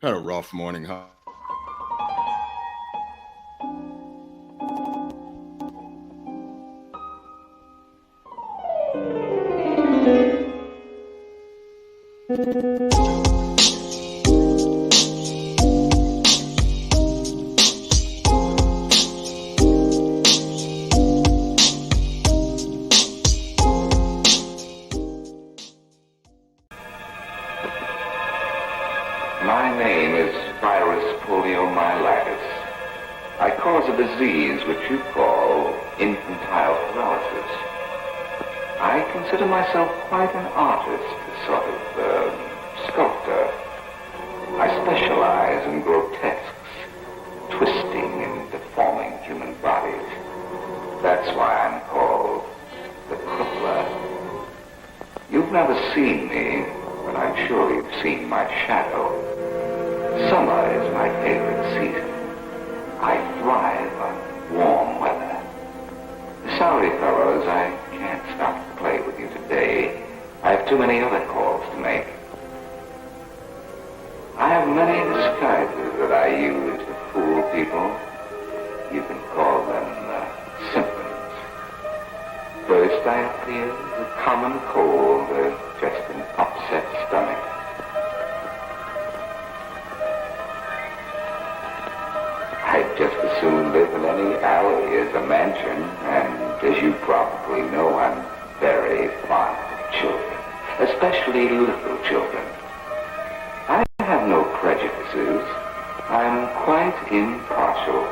Had a rough morning, huh? My name is Polio. I cause a disease which you call infantile paralysis. I consider myself quite an artist, a sort of sculptor. I specialize in grotesques, twisting and deforming human bodies. That's why I'm called the crippler. You've never seen me, but I'm sure you've seen my shadow. Summer is my favorite season. I thrive on warm weather. Sorry, fellows, I can't stop to play with you today. I have too many other calls to make. I have many disguises that I use to fool people. You can call them symptoms. First, I appear with a common cold, just an upset stomach. I'd just as soon live in any alley as a mansion, and as you probably know, I'm very fond of children, especially little children. I have no prejudices. I'm quite impartial.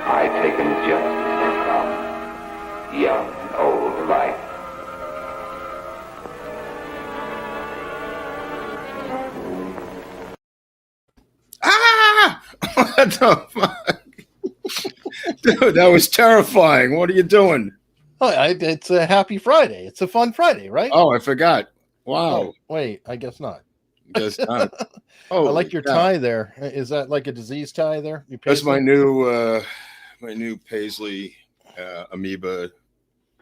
I take them just as they come, young and old alike. Ah! What the fuck? Dude, that was terrifying. What are you doing? Oh, it's a happy Friday. It's a fun Friday, right? Oh, I forgot. Wow. Oh, wait, I guess not. Guess not. I like your tie there. Is that like a disease tie there? That's my new Paisley amoeba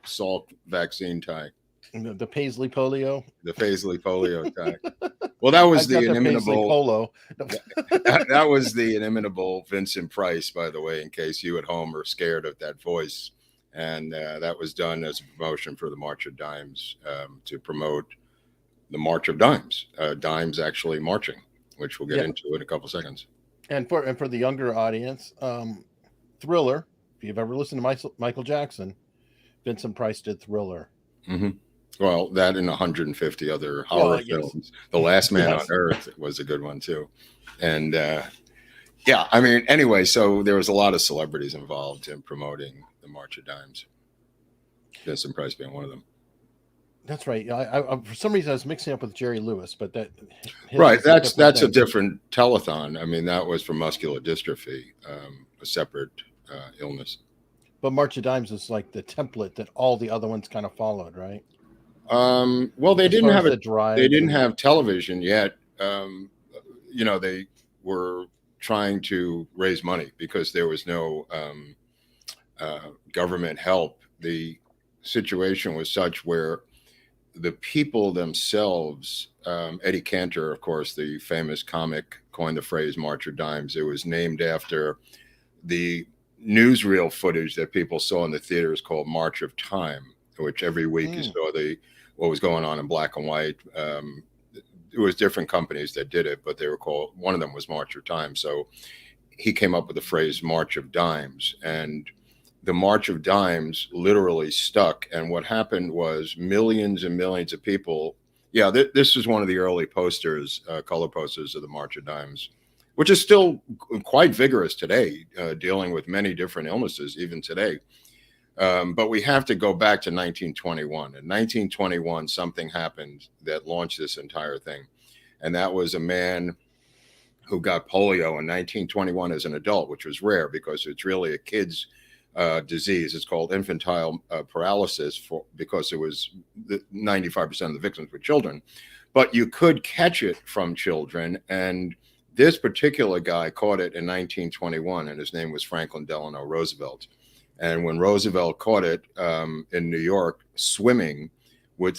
Salk vaccine tie. The Paisley polio. The Paisley polio tie. Well, that was the inimitable polo. that was the inimitable Vincent Price, by the way, in case you at home are scared of that voice. And that was done as a promotion for the March of Dimes, to promote the March of Dimes. Dimes actually marching, which we'll get into in a couple seconds. And for the younger audience, Thriller. If you've ever listened to Michael Jackson, Vincent Price did Thriller. Mm-hmm. Well, that and 150 other horror films. The Last Man on Earth was a good one too. And yeah, I mean, anyway, so there was a lot of celebrities involved in promoting the March of Dimes. Vincent Price being one of them. That's right. I for some reason I was mixing up with Jerry Lewis, but that's a different telethon. I mean, that was for muscular dystrophy, a separate illness. But March of Dimes is like the template that all the other ones kind of followed, right? Well, they didn't have They didn't have television yet. They were trying to raise money because there was no government help. The situation was such where the people themselves, Eddie Cantor, of course, the famous comic, coined the phrase March of Dimes. It was named after the newsreel footage that people saw in the theaters called March of Time, which every week you saw what was going on in black and white. It was different companies that did it, but they were called, one of them was March of Time. So he came up with the phrase March of Dimes, and the March of Dimes literally stuck. And what happened was millions and millions of people. Yeah, this is one of the early posters, color posters of the March of Dimes, which is still quite vigorous today, dealing with many different illnesses, even today. But we have to go back to 1921. In 1921, something happened that launched this entire thing. And that was a man who got polio in 1921 as an adult, which was rare because it's really a kid's disease. It's called infantile paralysis because it was 95% of the victims were children. But you could catch it from children, and This particular guy caught it in 1921, and his name was Franklin Delano Roosevelt. And when Roosevelt caught it in New York swimming with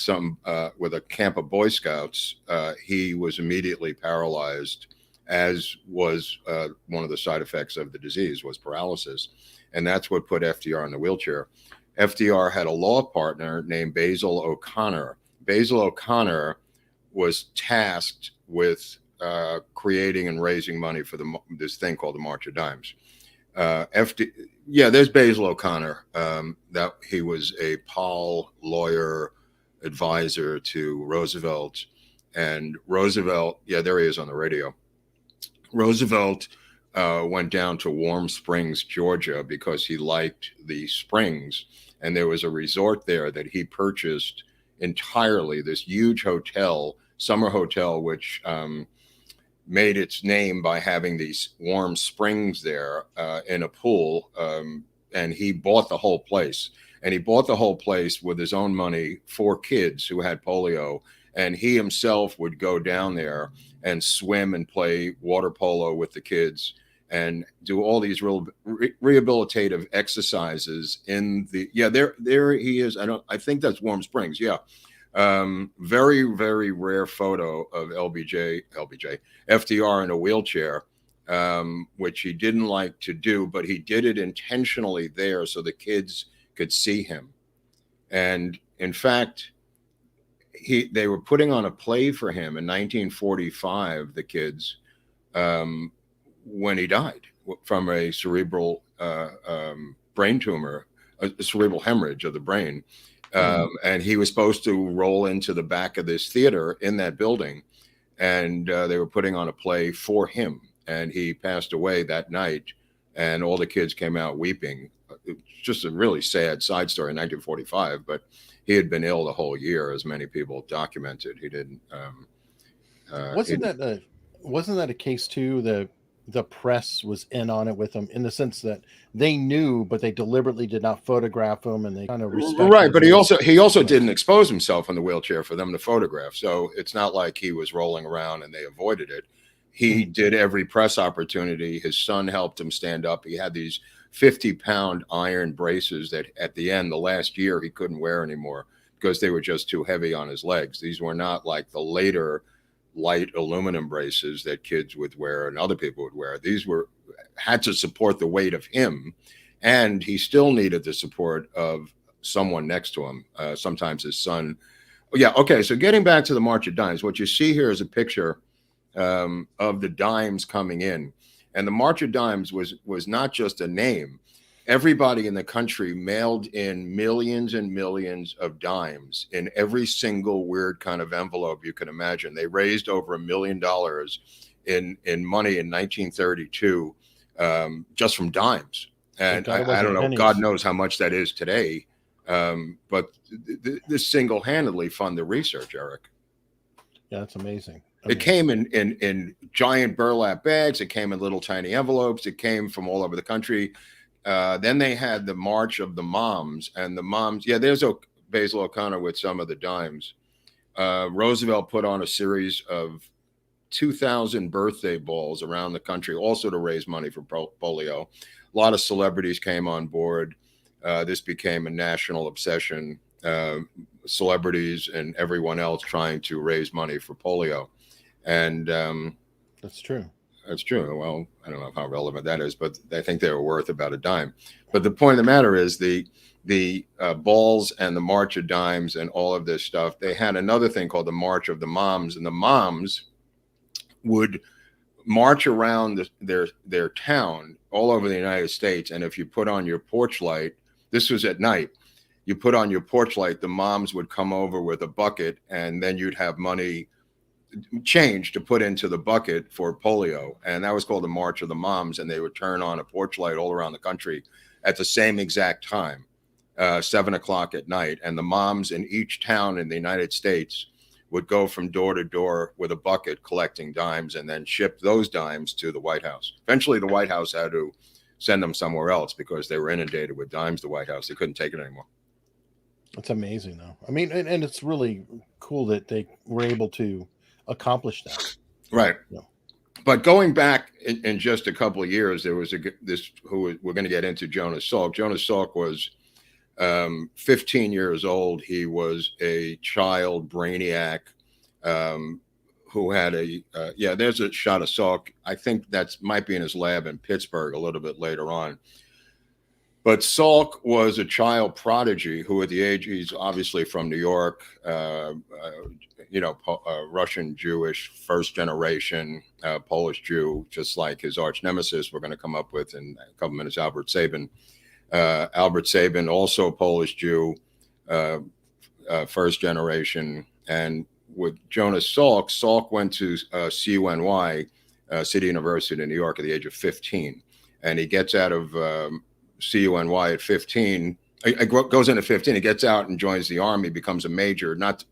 with a camp of Boy Scouts, he was immediately paralyzed, as was one of the side effects of the disease was paralysis. And that's what put FDR in the wheelchair. FDR had a law partner named Basil O'Connor. Basil O'Connor was tasked with creating and raising money for this thing called the March of Dimes. There's Basil O'Connor. That he was a Paul lawyer advisor to Roosevelt, and Roosevelt. Yeah, there he is on the radio. Roosevelt went down to Warm Springs, Georgia, because he liked the springs, and there was a resort there that he purchased entirely. This huge hotel, summer hotel, which made its name by having these warm springs there in a pool. And he bought the whole place. And he bought the whole place with his own money for kids who had polio. And he himself would go down there and swim and play water polo with the kids and do all these real rehabilitative exercises in the, there he is. I think that's Warm Springs. Yeah. Very, very rare photo of FDR in a wheelchair, which he didn't like to do, but he did it intentionally there so the kids could see him. And in fact, they were putting on a play for him in 1945, the kids, when he died from a cerebral brain tumor, a cerebral hemorrhage of the brain. And he was supposed to roll into the back of this theater in that building, and they were putting on a play for him, and he passed away that night, and all the kids came out weeping. It's just a really sad side story in 1945, but he had been ill the whole year, as many people documented. He didn't. Wasn't that a case too? The press was in on it with him, in the sense that they knew, but they deliberately did not photograph him, and they kind of respected. Right, but he also didn't expose himself in the wheelchair for them to photograph. So it's not like he was rolling around and they avoided it. He did every press opportunity. His son helped him stand up. He had these 50-pound iron braces that at the end, the last year, he couldn't wear anymore because they were just too heavy on his legs. These were not like the later light aluminum braces that kids would wear and other people would wear. These had to support the weight of him, and he still needed the support of someone next to him, sometimes his son. Yeah, okay, so getting back to the March of Dimes, what you see here is a picture of the dimes coming in. And the March of Dimes was not just a name. Everybody in the country mailed in millions and millions of dimes in every single weird kind of envelope you can imagine. They raised over $1 million in money in 1932 just from dimes. And I don't know, pennies. God knows how much that is today. But this single-handedly fund the research, Eric. Yeah, that's amazing. It came in giant burlap bags. It came in little tiny envelopes. It came from all over the country. Then they had the March of the Moms, and the moms. Yeah, there's Basil O'Connor with some of the dimes. Roosevelt put on a series of 2,000 birthday balls around the country, also to raise money for polio. A lot of celebrities came on board. This became a national obsession. Celebrities and everyone else trying to raise money for polio. And that's true. That's true. Well, I don't know how relevant that is, but I think they were worth about a dime. But the point of the matter is the balls and the March of Dimes and all of this stuff, they had another thing called the March of the Moms, and the moms would march around their town all over the United States. And if you put on your porch light, this was at night, you put on your porch light, the moms would come over with a bucket, and then you'd have money change to put into the bucket for polio. And that was called the March of the Moms. And they would turn on a porch light all around the country at the same exact time, 7 o'clock at night. And the moms in each town in the United States would go from door to door with a bucket collecting dimes and then ship those dimes to the White House. Eventually, the White House had to send them somewhere else because they were inundated with dimes, the White House. They couldn't take it anymore. That's amazing, though. I mean, and it's really cool that they were able to accomplish that. Right. Yeah. But going back in just a couple of years, there was we're going to get into Jonas Salk. Jonas Salk was 15 years old. He was a child brainiac who had there's a shot of Salk. I think that's might be in his lab in Pittsburgh a little bit later on. But Salk was a child prodigy who, at the age, he's obviously from New York, Russian Jewish, first generation Polish Jew, just like his arch nemesis we're going to come up with in a couple minutes, Albert Sabin. Albert Sabin, also Polish Jew, first generation. And with Jonas Salk, Salk went to CUNY, City University in New York, at the age of 15. And he gets out of CUNY at 15, goes into 15, he gets out and joins the army, becomes a major, not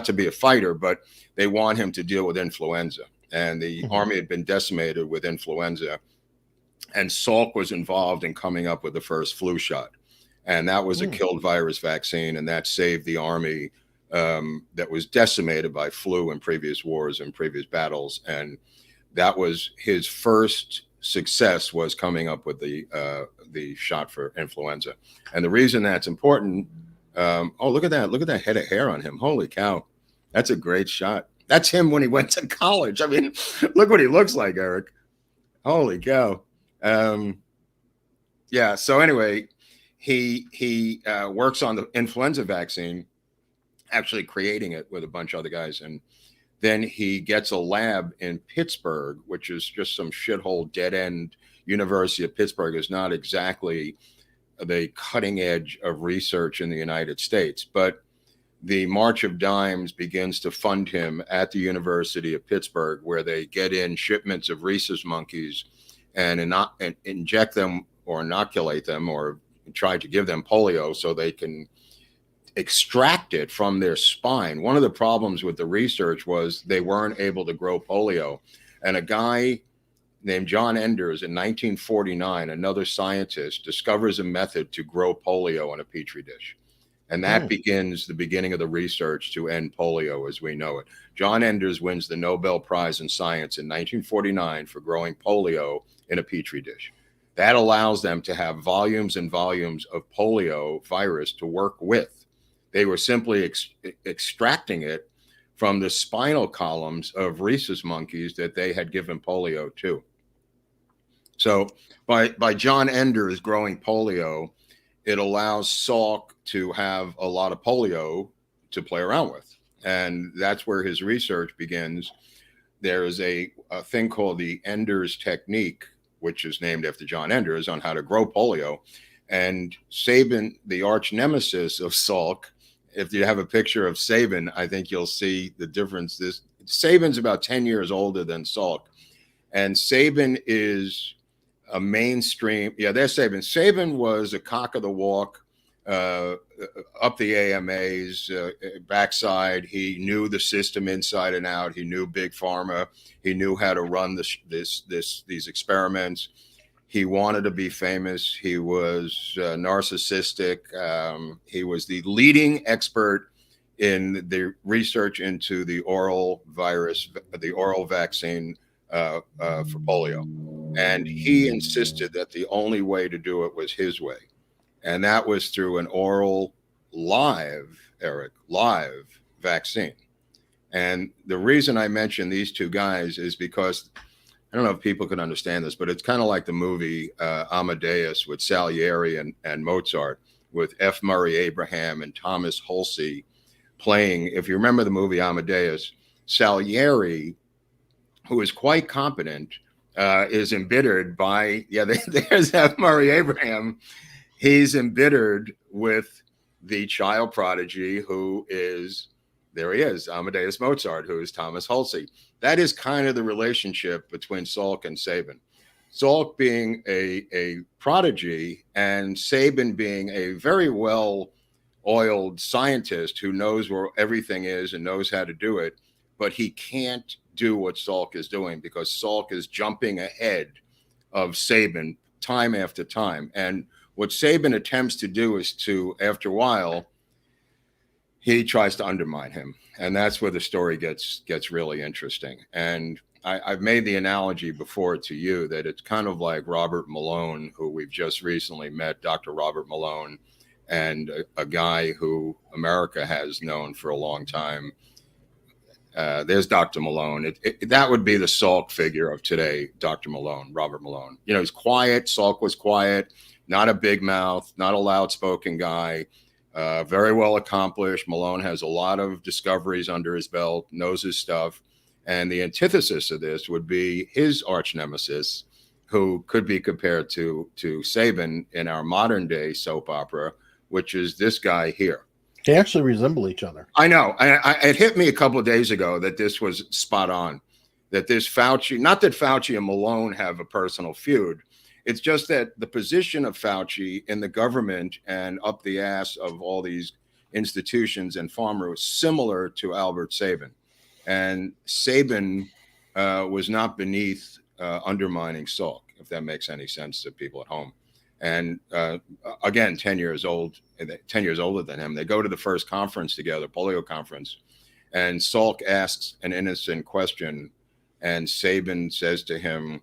to be a fighter, but they want him to deal with influenza. And the army had been decimated with influenza. And Salk was involved in coming up with the first flu shot. And that was a killed virus vaccine. And that saved the army that was decimated by flu in previous wars and previous battles. And that was his first success, was coming up with the shot for influenza. And the reason that's important, look at that head of hair on him. Holy cow. That's a great shot. That's him when he went to college. I mean, look what he looks like, Eric. Holy cow. So anyway, he works on the influenza vaccine, actually creating it with a bunch of other guys. And then he gets a lab in Pittsburgh, which is just some shithole dead end. University of Pittsburgh is not exactly the cutting edge of research in the United States, but the March of Dimes begins to fund him at the University of Pittsburgh, where they get in shipments of rhesus monkeys and inject them or inoculate them or try to give them polio so they can extract it from their spine. One of the problems with the research was they weren't able to grow polio. And a guy named John Enders in 1949, another scientist, discovers a method to grow polio in a petri dish. And that begins the beginning of the research to end polio as we know it. John Enders wins the Nobel Prize in Science in 1949 for growing polio in a petri dish. That allows them to have volumes and volumes of polio virus to work with. They were simply extracting it from the spinal columns of rhesus monkeys that they had given polio to. So by John Enders growing polio, it allows Salk to have a lot of polio to play around with. And that's where his research begins. There is a thing called the Enders technique, which is named after John Enders, on how to grow polio. And Sabin, the arch nemesis of Salk, if you have a picture of Sabin, I think you'll see the difference. Sabin's about 10 years older than Salk. And Sabin is a mainstream. Yeah, there's Sabin. Sabin was a cock of the walk, up the AMA's backside. He knew the system inside and out. He knew big pharma. He knew how to run these experiments. He wanted to be famous. He was narcissistic. He was the leading expert in the research into the oral virus, the oral vaccine for polio. And he insisted that the only way to do it was his way. And that was through an oral live vaccine. And the reason I mention these two guys is because I don't know if people can understand this, but it's kind of like the movie Amadeus with Salieri and Mozart, with F. Murray Abraham and Thomas Halsey playing. If you remember the movie Amadeus, Salieri, who is quite competent, is embittered by, there's F. Murray Abraham. He's embittered with the child prodigy who is, there he is, Amadeus Mozart, who is Thomas Halsey. That is kind of the relationship between Salk and Sabin. Salk being a prodigy and Sabin being a very well-oiled scientist who knows where everything is and knows how to do it, but he can't do what Salk is doing because Salk is jumping ahead of Sabin time after time. And what Sabin attempts to do is to, after a while, he tries to undermine him. And that's where the story gets really interesting. And I've made the analogy before to you that it's kind of like Robert Malone, who we've just recently met, Dr. Robert Malone, and a guy who America has known for a long time. There's Dr. Malone. That would be the Salk figure of today, Dr. Malone, Robert Malone. You know, he's quiet. Salk was quiet, not a big mouth, not a loud spoken guy, very well accomplished. Malone has a lot of discoveries under his belt, knows his stuff. And the antithesis of this would be his arch nemesis, who could be compared to Sabin in our modern day soap opera, which is this guy here. They actually resemble each other. I know. It hit me a couple of days ago that this was spot on, that this Fauci, not that Fauci and Malone have a personal feud. It's just that the position of Fauci in the government and up the ass of all these institutions and pharma was similar to Albert Sabin. And Sabin was not beneath undermining Salk, if that makes any sense to people at home. And again, 10 years older than him. They go to the first conference together, Polio conference, and Salk asks an innocent question, and Sabin says to him,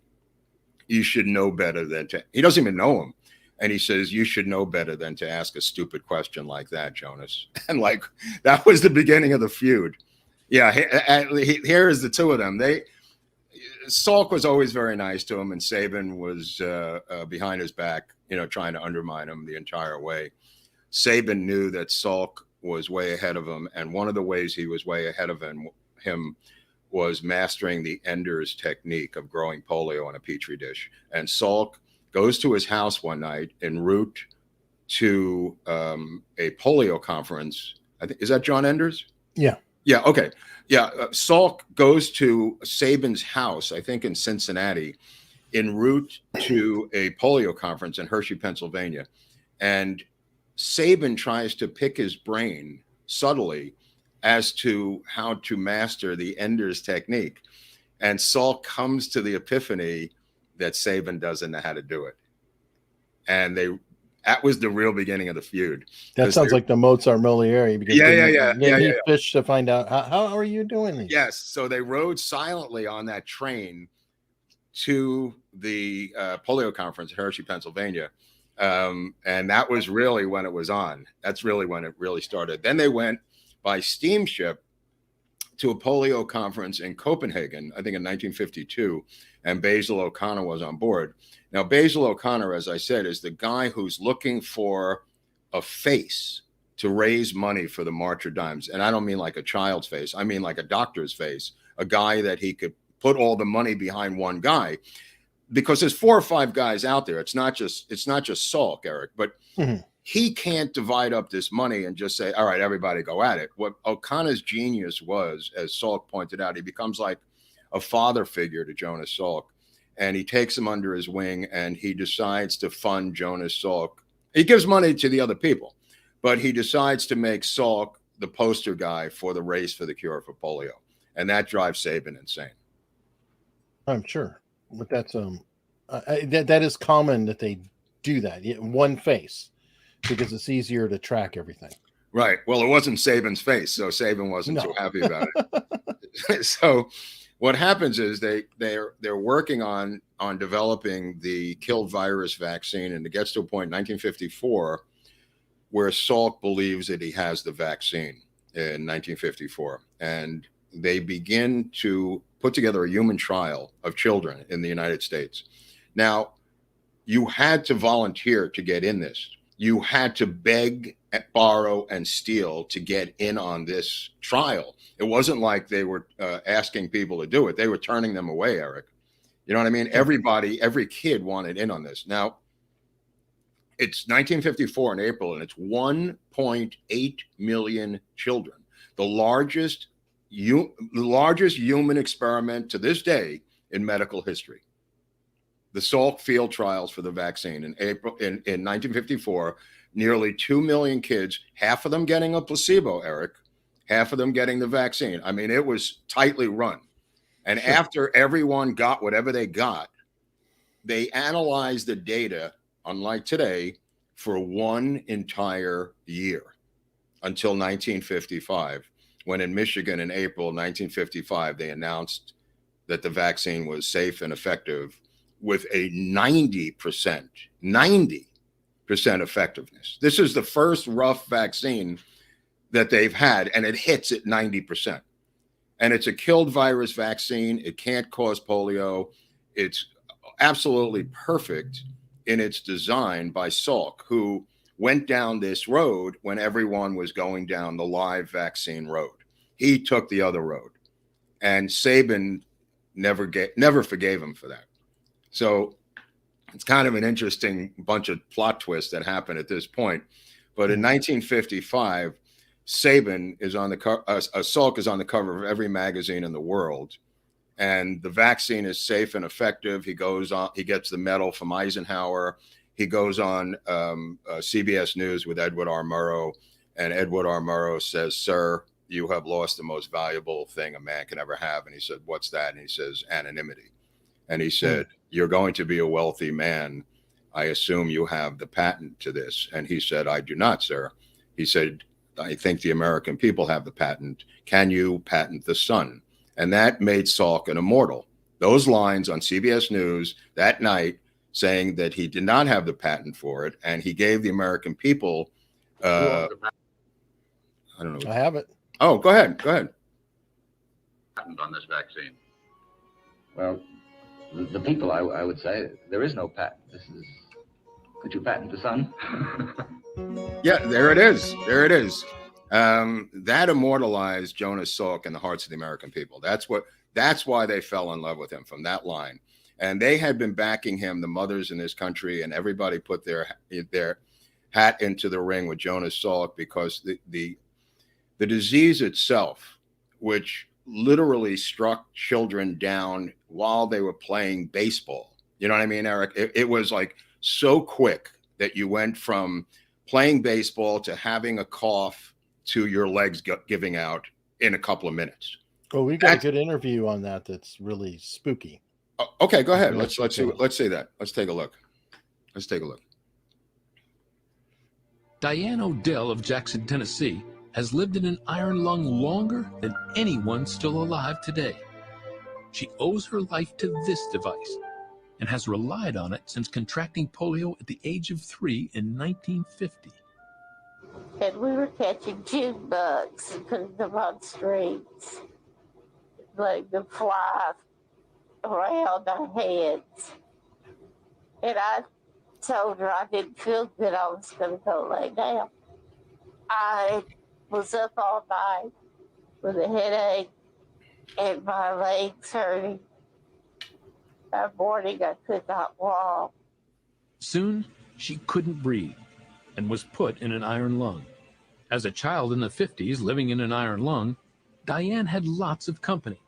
"You should know better than to." He doesn't even know him, and he says, "You should know better than to ask a stupid question like that, Jonas." And like that was the beginning of the feud. Yeah, here is the two of them. Salk was always very nice to him, and Sabin was behind his back, you know, trying to undermine him the entire way. Sabin knew that Salk was way ahead of him, and one of the ways he was way ahead of him was mastering the Ender's technique of growing polio in a petri dish. And Salk goes to his house one night en route to a polio conference. I think, is that John Enders? Yeah. Yeah. Okay. Yeah. Salk goes to Sabin's house, I think in Cincinnati, en route to a polio conference in Hershey, Pennsylvania. And Sabin tries to pick his brain subtly as to how to master the Ender's technique. And Salk comes to the epiphany that Sabin doesn't know how to do it. And that was the real beginning of the feud. That sounds like the Mozart Moliere. Because Yeah. Fish to find out how are you doing these? Yes. So they rode silently on that train to the polio conference in Hershey, Pennsylvania. And that was really when it was on. That's really when it really started. Then they went by steamship to a polio conference in Copenhagen, I think in 1952, and Basil O'Connor was on board. Now, Basil O'Connor, as I said, is the guy who's looking for a face to raise money for the March of Dimes. And I don't mean like a child's face. I mean like a doctor's face, a guy that he could put all the money behind one guy, because there's 4 or 5 guys out there. It's not just Salk, Eric, but he can't divide up this money and just say, all right, everybody go at it. What O'Connor's genius was, as Salk pointed out, he becomes like a father figure to Jonas Salk, and he takes him under his wing and he decides to fund Jonas Salk. He gives money to the other people, but he decides to make Salk the poster guy for the race for the cure for polio. And that drives Sabin insane. I'm sure. But that's that is common that they do that. One face, because it's easier to track everything. Right. Well, it wasn't Sabin's face, so Sabin wasn't too happy about it. So what happens is they're working on developing the killed virus vaccine, and it gets to a point in 1954 where Salk believes that he has the vaccine in 1954, and they begin to put together a human trial of children in the United States. Now, you had to volunteer to get in this. You had to beg, borrow, and steal to get in on this trial. It wasn't like they were asking people to do it. They were turning them away, Eric. You know what I mean? Every kid wanted in on this. Now, it's 1954 in April, and it's 1.8 million children. The largest human experiment to this day in medical history. The Salk field trials for the vaccine in 1954, nearly 2 million kids, half of them getting a placebo, Eric, half of them getting the vaccine. I mean, it was tightly run. And after everyone got whatever they got, they analyzed the data, unlike today, for one entire year until 1955, when in Michigan in April 1955, they announced that the vaccine was safe and effective with a 90% effectiveness. This is the first rough vaccine that they've had, and it hits at 90%. And it's a killed virus vaccine. It can't cause polio. It's absolutely perfect in its design by Salk, who went down this road when everyone was going down the live vaccine road. He took the other road, and Sabin never forgave him for that. So it's kind of an interesting bunch of plot twists that happened at this point. But in 1955, Sabin is on the Salk is on the cover of every magazine in the world, and the vaccine is safe and effective. He goes on, he gets the medal from Eisenhower. He goes on CBS News with Edward R. Murrow, and Edward R. Murrow says, "Sir, you have lost the most valuable thing a man can ever have." And he said, "What's that?" And he says, "Anonymity." And he said, "You're going to be a wealthy man. I assume you have the patent to this." And he said, "I do not, sir." He said, "I think the American people have the patent. Can you patent the sun?" And that made Salk an immortal. Those lines on CBS News that night saying that he did not have the patent for it, and he gave the American people, I don't know. I have it. Oh, go ahead. Patent on this vaccine. Well, the people, I would say, there is no patent. Could you patent the sun? Yeah, there it is. That immortalized Jonas Salk in the hearts of the American people. That's why they fell in love with him, from that line. And they had been backing him, the mothers in this country, and everybody put their hat into the ring with Jonas Salk, because the disease itself, which literally struck children down while they were playing baseball. You know what I mean, Eric? It was like so quick that you went from playing baseball to having a cough to your legs giving out in a couple of minutes. Oh, we got a good interview on that. That's really spooky. Okay, go ahead. Let's see that. Let's take a look. Diane Odell of Jackson, Tennessee, has lived in an iron lung longer than anyone still alive today. She owes her life to this device and has relied on it since contracting polio at the age of 3 in 1950. And we were catching June bugs and putting them on streets, letting them fly around our heads. And I told her I didn't feel good. I was going to go lay down. I was up all night with a headache and my legs hurting. That morning I could not walk. Soon, she couldn't breathe and was put in an iron lung. As a child in the 50s living in an iron lung, Diane had lots of company,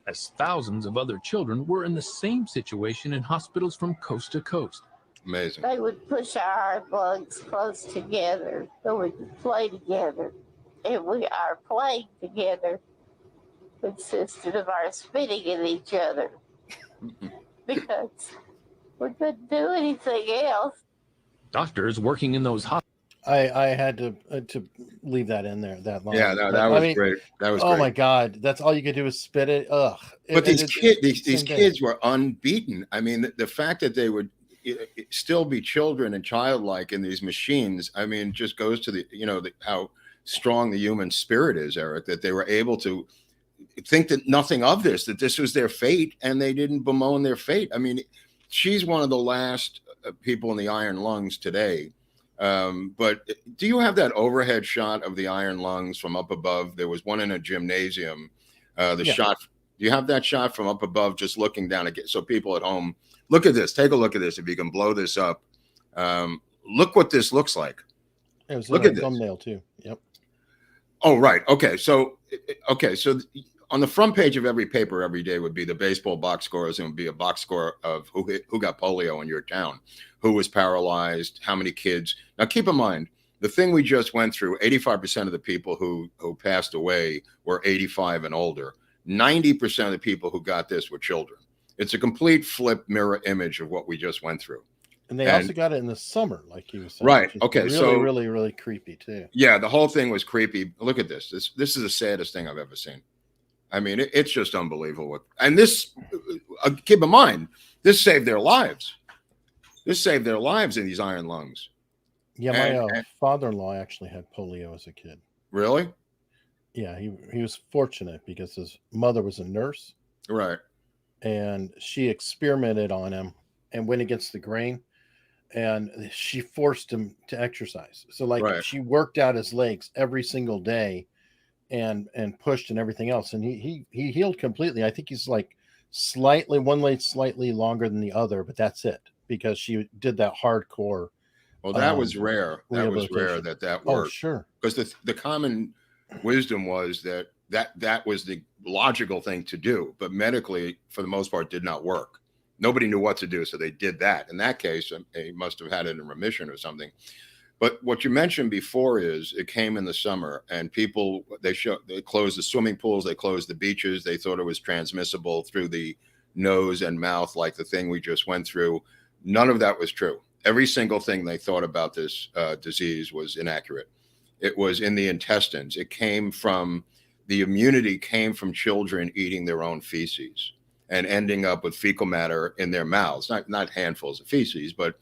as thousands of other children were in the same situation in hospitals from coast to coast. Amazing. They would push our lungs close together so we could play together. And our playing together consisted of our spitting at each other because we couldn't do anything else. Doctors working in those hospitals. I had to leave that in there. That line. Yeah, that was great. That was. Oh great. My God, that's all you could do is spit it. Ugh. But these kids were unbeaten. I mean, the fact that they would still be children and childlike in these machines, I mean, just goes to the how strong the human spirit is, Eric. That they were able to think that nothing of this, that this was their fate, and they didn't bemoan their fate. I mean, she's one of the last people in the iron lungs today. But do you have that overhead shot of the iron lungs from up above? There was one in a gymnasium. Shot. Do you have that shot from up above, just looking down again? So people at home, look at this. Take a look at this. If you can blow this up, look what this looks like. It was look at this thumbnail too. Yep. Oh, right. Okay. So on the front page of every paper every day would be the baseball box scores, and would be a box score of who got polio in your town, who was paralyzed, how many kids. Now, keep in mind, the thing we just went through, 85% of the people who passed away were 85 and older. 90% of the people who got this were children. It's a complete flip mirror image of what we just went through. And they also got it in the summer, like you were saying. Right. Okay. Really, so really, really creepy too. Yeah, the whole thing was creepy. Look at this. This is the saddest thing I've ever seen. I mean, it's just unbelievable. And this, keep in mind, this saved their lives. This saved their lives in these iron lungs. Yeah, my father-in-law actually had polio as a kid. Really? Yeah, he was fortunate because his mother was a nurse. Right. And she experimented on him and went against the grain, and she forced him to exercise. So like she worked out his legs every single day and pushed and everything else. And he healed completely. I think he's like one leg slightly longer than the other, but that's it, because she did that hardcore. Well, that was rare. That was rare that worked. Oh, sure. Because the common wisdom was that was the logical thing to do, but medically, for the most part, did not work. Nobody knew what to do, so they did that. In that case, they must have had it in remission or something. But what you mentioned before is it came in the summer, and people they closed the swimming pools, they closed the beaches. They thought it was transmissible through the nose and mouth, like the thing we just went through. None of that was true. Every single thing they thought about this disease was inaccurate. It was in the intestines. The immunity came from children eating their own feces and ending up with fecal matter in their mouths, not handfuls of feces, but,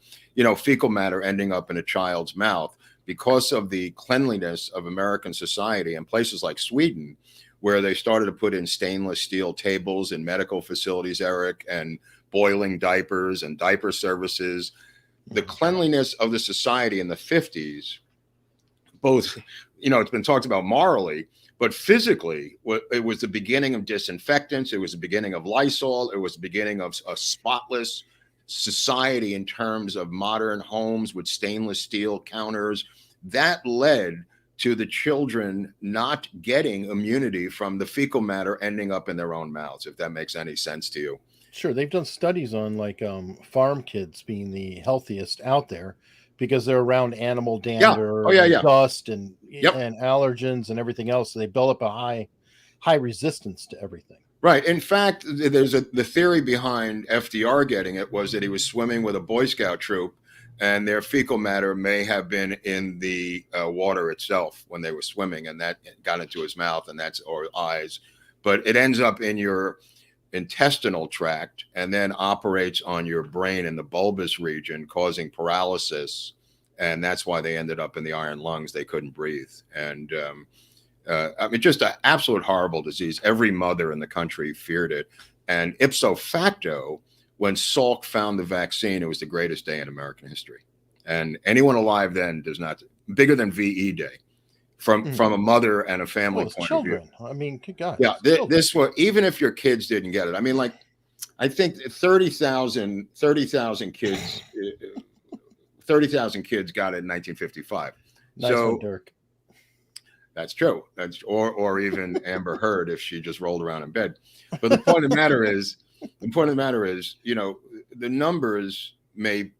fecal matter ending up in a child's mouth because of the cleanliness of American society and places like Sweden, where they started to put in stainless steel tables in medical facilities, Eric, and boiling diapers and diaper services. The cleanliness of the society in the 50s, both, it's been talked about morally, but physically, it was the beginning of disinfectants. It was the beginning of Lysol. It was the beginning of a spotless society in terms of modern homes with stainless steel counters. That led to the children not getting immunity from the fecal matter ending up in their own mouths, if that makes any sense to you. Sure. They've done studies on farm kids being the healthiest out there because they're around animal dander, dust and allergens and everything else. So they build up a high resistance to everything. Right. In fact, the theory behind FDR getting it was that he was swimming with a Boy Scout troop, and their fecal matter may have been in the water itself when they were swimming, and that got into his mouth or eyes. But it ends up in your intestinal tract and then operates on your brain in the bulbous region, causing paralysis. And that's why they ended up in the iron lungs. They couldn't breathe. And just an absolute horrible disease. Every mother in the country feared it. And ipso facto, when Salk found the vaccine, it was the greatest day in American history. And anyone alive then bigger than VE Day. From a mother and a family point children. of view. I mean, good God. Yeah, this was, even if your kids didn't get it. I mean, I think 30,000 kids, 30,000 kids got it in 1955. Nice one, Dirk. That's true. Or even Amber Heard if she just rolled around in bed. But the point of the matter is, the numbers may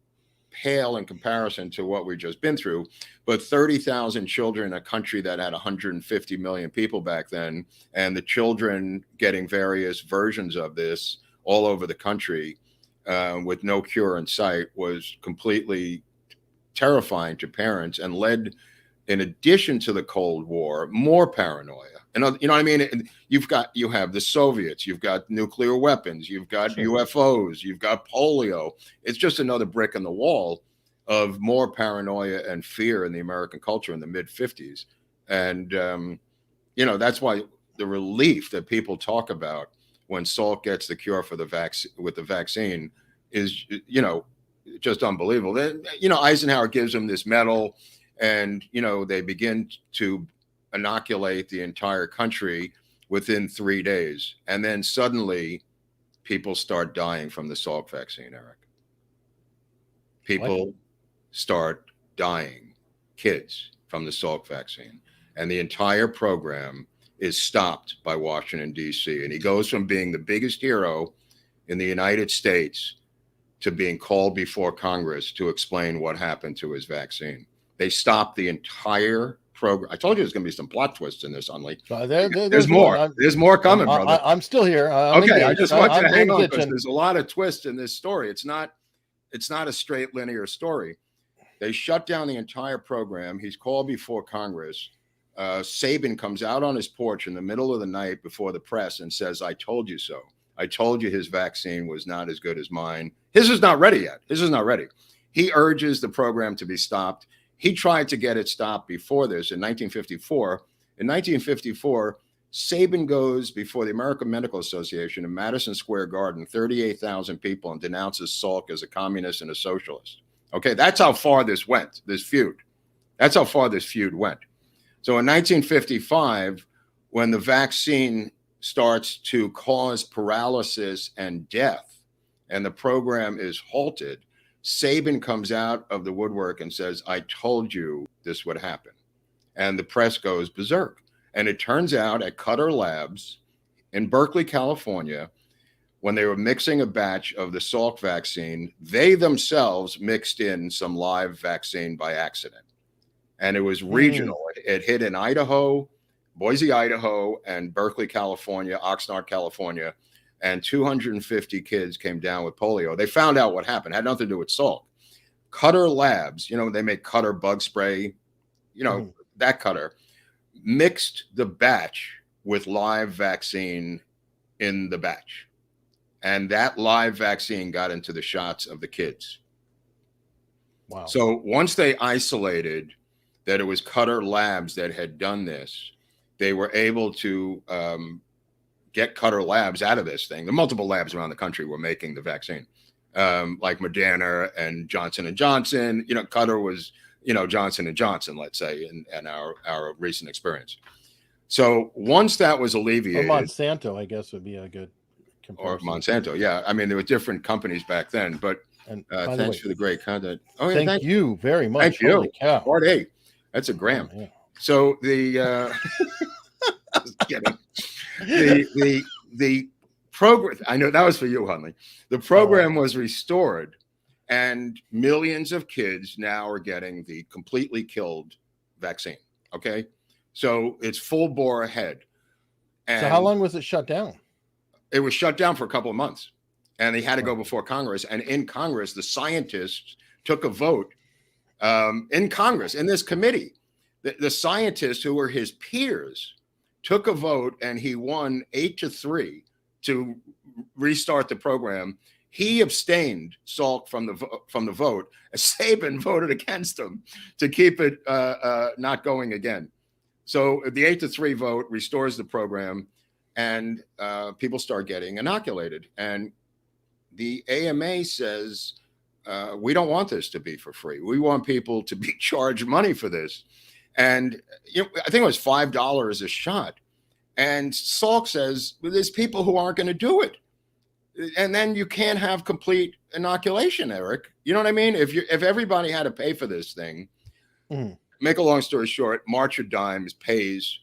pale in comparison to what we've just been through, but 30,000 children in a country that had 150 million people back then, and the children getting various versions of this all over the country with no cure in sight was completely terrifying to parents and led, in addition to the Cold War, more paranoia. And you know what I mean? You have the Soviets, you've got nuclear weapons, you've got UFOs, you've got polio. It's just another brick in the wall of more paranoia and fear in the American culture in the mid 50s. And, that's why the relief that people talk about when Salk gets the cure for the vaccine is, just unbelievable. Eisenhower gives him this medal, and, they begin to inoculate the entire country within 3 days. And then suddenly people start dying from the Salk vaccine, Eric. People start dying, kids, from the Salk vaccine. And the entire program is stopped by Washington, D.C. And he goes from being the biggest hero in the United States to being called before Congress to explain what happened to his vaccine. They stopped the entire program. I told you there's going to be some plot twists in this, Unley. There's more. There's more coming, brother. I'm still here. Okay, I just want you to hang on because there's a lot of twists in this story. It's not a straight linear story. They shut down the entire program. He's called before Congress. Sabin comes out on his porch in the middle of the night before the press and says, "I told you so. I told you his vaccine was not as good as mine. His is not ready yet. His is not ready." He urges the program to be stopped. He tried to get it stopped before this in 1954. In 1954, Sabin goes before the American Medical Association in Madison Square Garden, 38,000 people, and denounces Salk as a communist and a socialist. Okay, that's how far this went, this feud. That's how far this feud went. So in 1955, when the vaccine starts to cause paralysis and death, and the program is halted, Sabin comes out of the woodwork and says, "I told you this would happen." And the press goes berserk. And it turns out at Cutter Labs in Berkeley, California, when they were mixing a batch of the Salk vaccine, they themselves mixed in some live vaccine by accident. And it was regional. It hit in Idaho, Boise, Idaho, and Berkeley, California, Oxnard, California. And 250 kids came down with polio. They found out what happened. It had nothing to do with Salk. Cutter Labs, they make Cutter bug spray, that Cutter, mixed the batch with live vaccine in the batch. And that live vaccine got into the shots of the kids. Wow. So once they isolated that it was Cutter Labs that had done this, they were able to get Cutter Labs out of this thing. The multiple labs around the country were making the vaccine, like Moderna and Johnson & Johnson. Cutter was Johnson & Johnson, let's say, in our recent experience. So once that was alleviated. Or Monsanto, I guess, would be a good comparison. Or Monsanto, yeah. I mean, there were different companies back then, but thanks for the great content. Oh, yeah, thank you very much. Thank you. Holy cow. Part 8. That's a gram. Oh, yeah. So the I was kidding. The program, I know that was for you, Hunley. The program was restored. And millions of kids now are getting the completely killed vaccine. Okay. So it's full bore ahead. And so how long was it shut down? It was shut down for a couple of months. And they had to go before Congress. And in Congress, the scientists took a vote in Congress, in this committee. The scientists who were his peers took a vote, and he won 8-3 to restart the program. He abstained, Salk, from the vote. Sabin voted against him to keep it not going again. So the 8-3 vote restores the program, and people start getting inoculated. And the AMA says, we don't want this to be for free. We want people to be charged money for this. And I think it was $5 a shot. And Salk says, well, there's people who aren't going to do it. And then you can't have complete inoculation, Eric. You know what I mean? If everybody had to pay for this thing, make a long story short, March of Dimes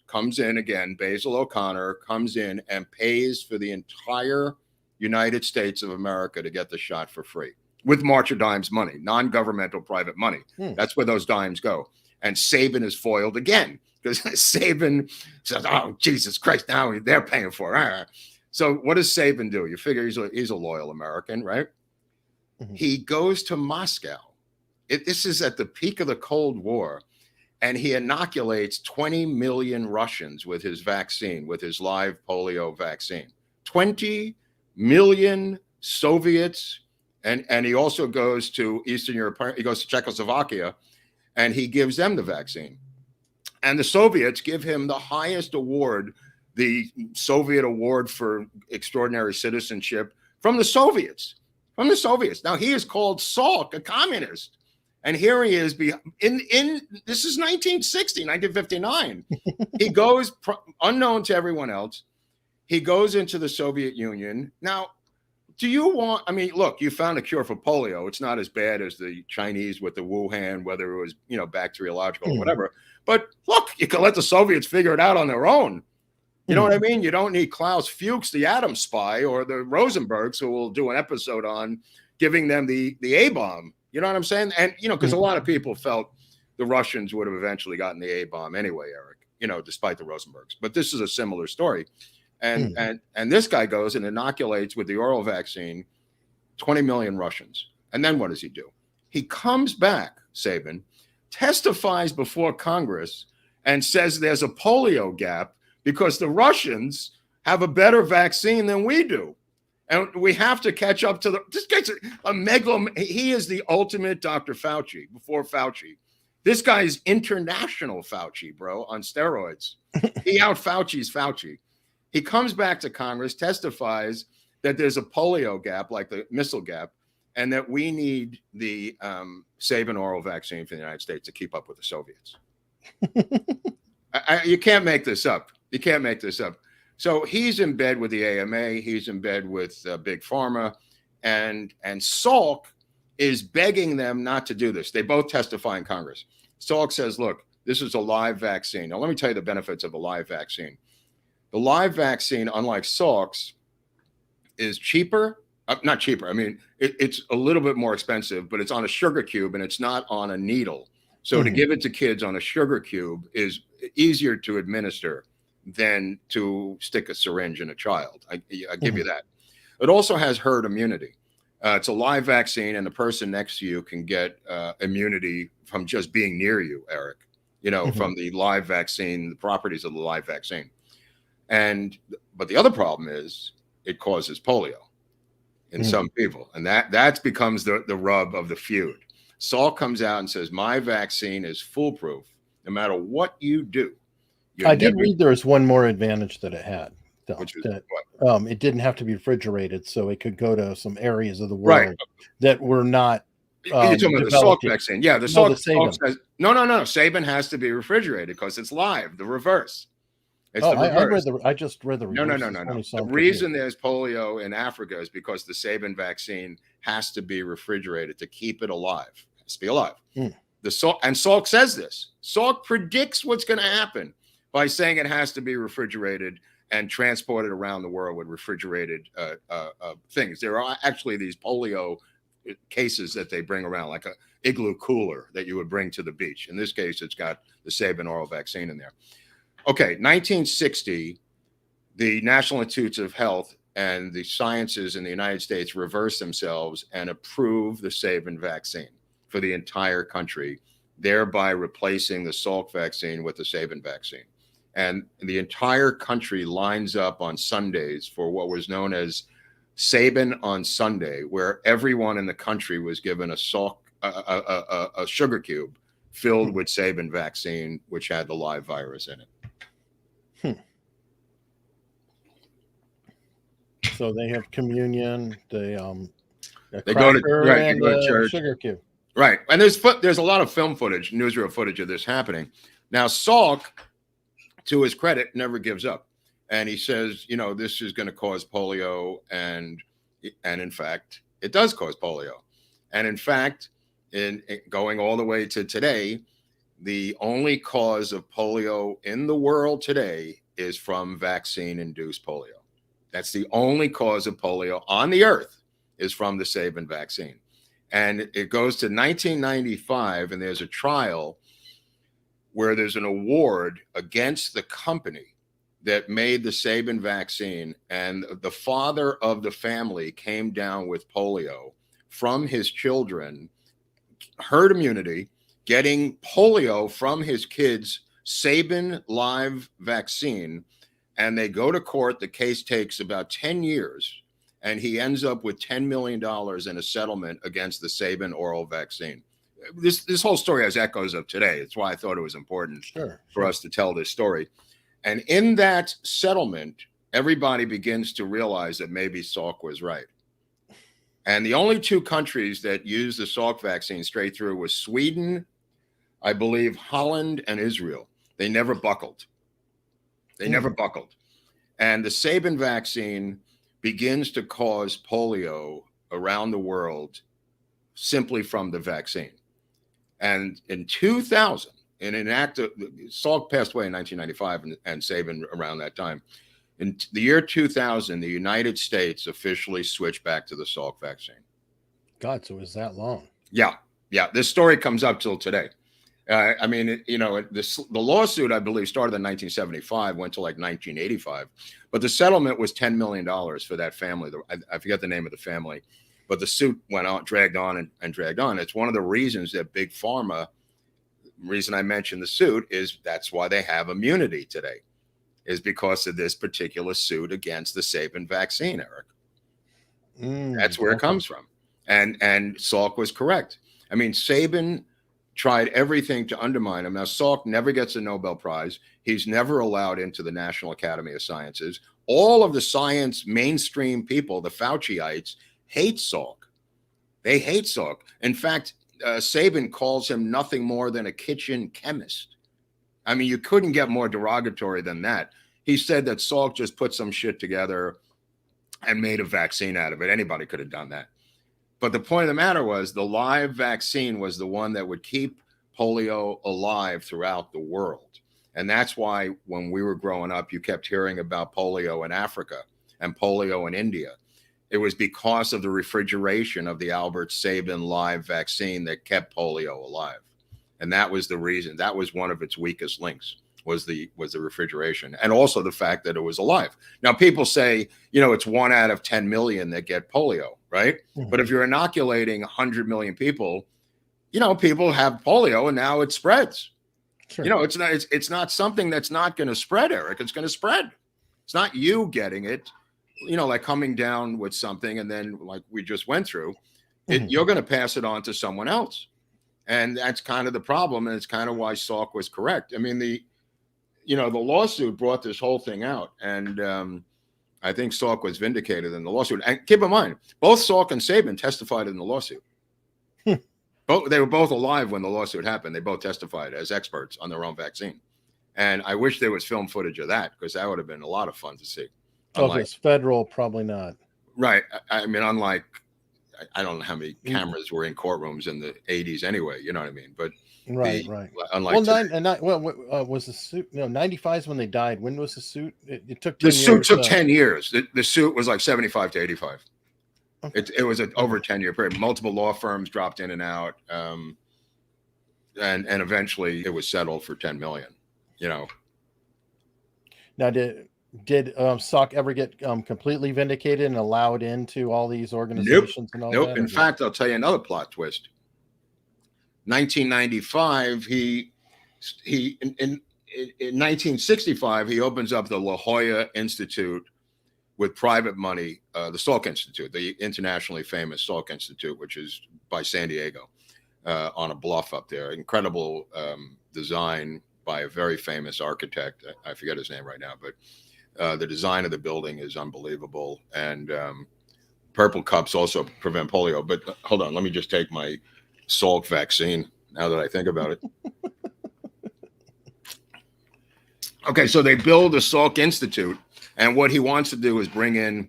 comes in again. Basil O'Connor comes in and pays for the entire United States of America to get the shot for free with March of Dimes money, non-governmental private money. That's where those dimes go. And Sabin is foiled again because Sabin says, "Oh, Jesus Christ, now they're paying for it." So what does Sabin do? You figure he's a loyal American, right? He goes to Moscow. This is at the peak of the Cold War, and he inoculates 20 million Russians with his vaccine, with his live polio vaccine. 20 million Soviets, and he also goes to Eastern Europe. He goes to Czechoslovakia, and he gives them the vaccine. And the Soviets give him the highest award, the Soviet Award for Extraordinary Citizenship from the Soviets. Now he is called Salk, a communist. And here he is this is 1959. He goes unknown to everyone else. He goes into the Soviet Union. Now, look, you found a cure for polio. It's not as bad as the Chinese with the Wuhan, whether it was, bacteriological or whatever. But look, you can let the Soviets figure it out on their own. You know what I mean? You don't need Klaus Fuchs, the atom spy, or the Rosenbergs, who will do an episode on giving them the A-bomb. You know what I'm saying? And, because a lot of people felt the Russians would have eventually gotten the A-bomb anyway, Eric, despite the Rosenbergs. But this is a similar story. And this guy goes and inoculates with the oral vaccine 20 million Russians. And then what does he do? He comes back, Sabin, testifies before Congress, and says there's a polio gap because the Russians have a better vaccine than we do. And we have to catch up to this guy's a he is the ultimate Dr. Fauci before Fauci. This guy's international Fauci, bro, on steroids. He out Fauci's Fauci. He comes back to Congress, testifies that there's a polio gap, like the missile gap, and that we need the Sabin oral vaccine for the United States to keep up with the Soviets. You can't make this up. You can't make this up. So he's in bed with the AMA. He's in bed with Big Pharma. And Salk is begging them not to do this. They both testify in Congress. Salk says, look, this is a live vaccine. Now, let me tell you the benefits of a live vaccine. The live vaccine, unlike Salk's, is cheaper. Not cheaper. I mean, it's a little bit more expensive, but it's on a sugar cube and it's not on a needle. So to give it to kids on a sugar cube is easier to administer than to stick a syringe in a child. I give you that. It also has herd immunity. It's a live vaccine, and the person next to you can get immunity from just being near you, Eric, from the live vaccine, the properties of the live vaccine. But the other problem is it causes polio in some people. And that becomes the rub of the feud. Salk comes out and says, my vaccine is foolproof. No matter what you do. I did read there was one more advantage that it had. Which was it didn't have to be refrigerated, so it could go to some areas of the world that were not. You're talking about the Salk vaccine. Yeah, the Salk says, no. Sabin has to be refrigerated because it's live, the reverse. It's the reverse. I just read the reverse. No. The reason there's polio in Africa is because the Sabin vaccine has to be refrigerated to keep it alive. It has to be alive. And Salk says this. Salk predicts what's going to happen by saying it has to be refrigerated and transported around the world with refrigerated things. There are actually these polio cases that they bring around, like a igloo cooler that you would bring to the beach. In this case, it's got the Sabin oral vaccine in there. Okay, 1960, the National Institutes of Health and the sciences in the United States reverse themselves and approve the Sabin vaccine for the entire country, thereby replacing the Salk vaccine with the Sabin vaccine. And the entire country lines up on Sundays for what was known as Sabin on Sunday, where everyone in the country was given a sugar cube filled with Sabin vaccine, which had the live virus in it. So they have communion. They go to church. Sugar cube. Right, and there's a lot of film footage, newsreel footage of this happening. Now Salk, to his credit, never gives up, and he says, this is going to cause polio, and in fact, it does cause polio, and in fact, in going all the way to today, the only cause of polio in the world today is from vaccine-induced polio. That's the only cause of polio on the earth is from the Sabin vaccine. And it goes to 1995, and there's a trial where there's an award against the company that made the Sabin vaccine, and the father of the family came down with polio from his children, herd immunity, getting polio from his kids' Sabin live vaccine, and they go to court. The case takes about 10 years, and he ends up with $10 million in a settlement against the Sabin oral vaccine. This whole story has echoes of today. It's why I thought it was important for us to tell this story. And in that settlement, everybody begins to realize that maybe Salk was right. And the only two countries that used the Salk vaccine straight through was Sweden, I believe Holland, and Israel. They never buckled. And the Sabin vaccine begins to cause polio around the world simply from the vaccine. And in 2000, in an act of Salk passed away in 1995 and Sabin around that time. In the year 2000, the United States officially switched back to the Salk vaccine. God, so it was that long? Yeah. This story comes up till today. The lawsuit, I believe, started in 1975, went to like 1985. But the settlement was $10 million for that family. I forget the name of the family. But the suit went on, dragged on. It's one of the reasons that Big Pharma reason I mentioned the suit is that's why they have immunity today, is because of this particular suit against the Sabin vaccine, Eric. That's where it comes from. And Salk was correct. I mean, Sabin tried everything to undermine him. Now, Salk never gets a Nobel Prize. He's never allowed into the National Academy of Sciences. All of the science mainstream people, the Fauciites, hate Salk. They hate Salk. In fact, Sabin calls him nothing more than a kitchen chemist. I mean, you couldn't get more derogatory than that. He said that Salk just put some shit together and made a vaccine out of it. Anybody could have done that. But the point of the matter was the live vaccine was the one that would keep polio alive throughout the world. And that's why when we were growing up, you kept hearing about polio in Africa and polio in India. It was because of the refrigeration of the Albert Sabin live vaccine that kept polio alive. And that was the reason. That was one of its weakest links, was the refrigeration, and also the fact that it was alive. Now, people say, it's 1 out of 10 million that get polio, right? Mm-hmm. But if you're inoculating 100 million people, people have polio and now it spreads. Sure. It's not something that's not going to spread, Eric. It's going to spread. It's not you getting it, like coming down with something and then like we just went through, you're going to pass it on to someone else. And that's kind of the problem. And it's kind of why Salk was correct. I mean, the lawsuit brought this whole thing out. And I think Salk was vindicated in the lawsuit. And keep in mind, both Salk and Sabin testified in the lawsuit. They were both alive when the lawsuit happened. They both testified as experts on their own vaccine. And I wish there was film footage of that, because that would have been a lot of fun to see. If it's federal, probably not. Right. I mean, unlike, I don't know how many cameras were in courtrooms in the 80s anyway, you know what I mean? But right. Unlike was the suit, 95 is when they died. When was the suit? It took 10 years. The suit took so. 10 years. The suit was like 75 to 85. Okay. It was an over 10-year period. Multiple law firms dropped in and out. And eventually it was settled for 10 million, Now, did Salk ever get completely vindicated and allowed into all these organizations? Nope. And all nope. that? In fact, I'll tell you another plot twist. 1995, in 1965, he opens up the La Jolla Institute with private money, the Salk Institute, the internationally famous Salk Institute, which is by San Diego, on a bluff up there. Incredible design by a very famous architect. I forget his name right now, but the design of the building is unbelievable. And purple cups also prevent polio. But hold on, let me just take my Salk vaccine now that I think about it. Okay, so they build a Salk Institute, and what he wants to do is bring in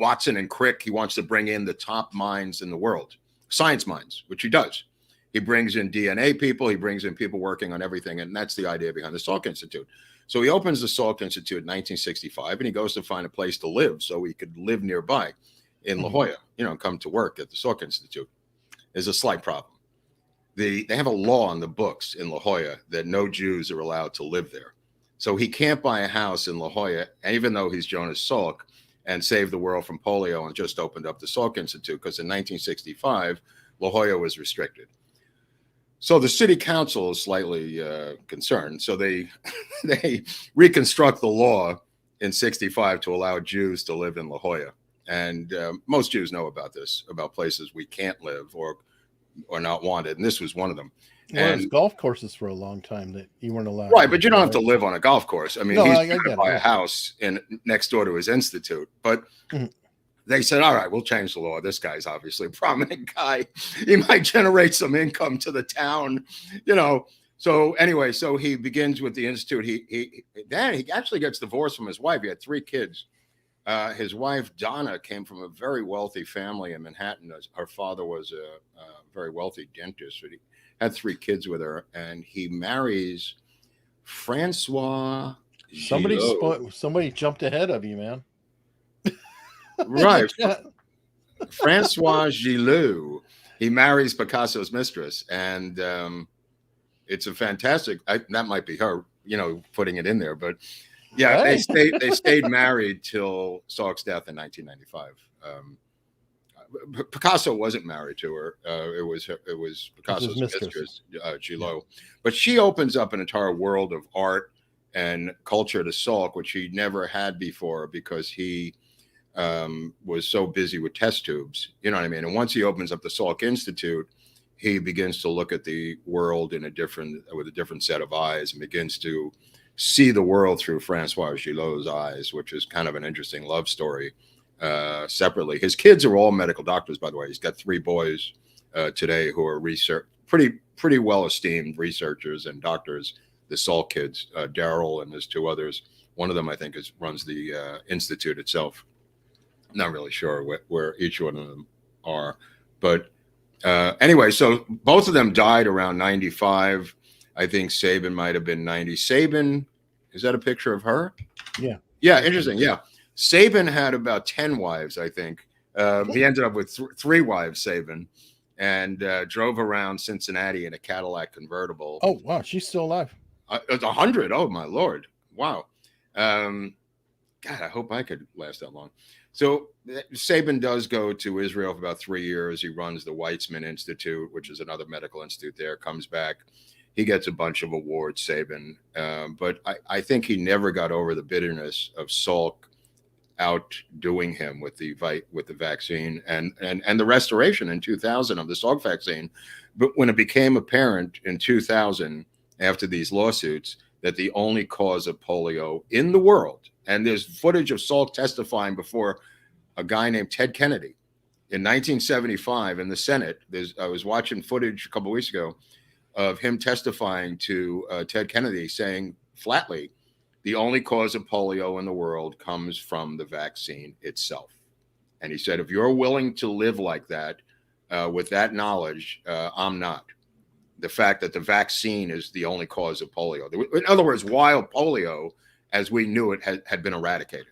Watson and Crick. He wants to bring in the top minds in the world, science minds, which he does. He brings in DNA people. He brings in people working on everything, and that's the idea behind the Salk Institute. So he opens the Salk Institute in 1965, and he goes to find a place to live so he could live nearby in La Jolla, come to work at the Salk Institute. There's a slight problem. They have a law on the books in La Jolla that no Jews are allowed to live there. So he can't buy a house in La Jolla, even though he's Jonas Salk, and save the world from polio and just opened up the Salk Institute, because in 1965, La Jolla was restricted. So the city council is slightly concerned. So they reconstruct the law in 65 to allow Jews to live in La Jolla. And most Jews know about this, about places we can't live or not wanted. And this was one of them. Well, there's golf courses for a long time that you weren't allowed. Right, but you don't have to live on a golf course. I mean, he's going to buy a house next door to his institute. But they said, all right, we'll change the law. This guy's obviously a prominent guy. He might generate some income to the town, So anyway, so he begins with the institute. He actually gets divorced from his wife. He had 3 kids. His wife, Donna, came from a very wealthy family in Manhattan. Her father was a very wealthy dentist. He had 3 kids with her, and he marries Francois. Somebody jumped ahead of you, man. Right. Francois Gilou. He marries Picasso's mistress, and it's a fantastic. That might be her, putting it in there, but yeah, hey. They stayed married till Salk's death in 1995. Picasso wasn't married to her. It was Picasso's mistress, Gillot. Yeah. But she opens up an entire world of art and culture to Salk, which he never had before because he was so busy with test tubes. You know what I mean? And once he opens up the Salk Institute, he begins to look at the world with a different set of eyes, and begins to see the world through Francois Gillot's eyes, which is kind of an interesting love story. Separately, his kids are all medical doctors, by the way. He's got 3 boys today who are pretty well esteemed researchers and doctors. The Salk kids, Daryl and there's 2 others. One of them, I think, runs the institute itself. Not really sure where each one of them are, but anyway, so both of them died around 95. I think Sabin might have been 90. Sabin, is that a picture of her? Yeah. Yeah, interesting. Yeah. Sabin had about 10 wives, I think. He ended up with 3 wives, Sabin, and drove around Cincinnati in a Cadillac convertible. Oh, wow. She's still alive. 100. Oh, my Lord. Wow. God, I hope I could last that long. So Sabin does go to Israel for about 3 years. He runs the Weizmann Institute, which is another medical institute there, comes back. He gets a bunch of awards, Sabin. But I think he never got over the bitterness of Salk outdoing him with the vaccine and the restoration in 2000 of the Salk vaccine. But when it became apparent in 2000, after these lawsuits, that the only cause of polio in the world, and there's footage of Salk testifying before a guy named Ted Kennedy in 1975 in the Senate. I was watching footage a couple of weeks ago of him testifying to Ted Kennedy saying flatly, the only cause of polio in the world comes from the vaccine itself. And he said, if you're willing to live like that, with that knowledge, I'm not. The fact that the vaccine is the only cause of polio. In other words, wild polio, as we knew it, had been eradicated.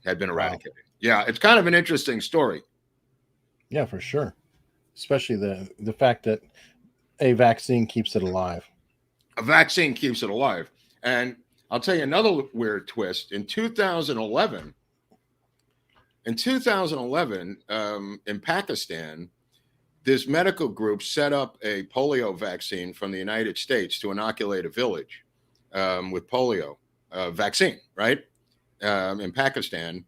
Wow. Yeah, it's kind of an interesting story. Yeah, for sure. Especially the fact that a vaccine keeps it alive. A vaccine keeps it alive. And I'll tell you another weird twist. In 2011, in Pakistan, this medical group set up a polio vaccine from the United States to inoculate a village with polio vaccine, right? In Pakistan.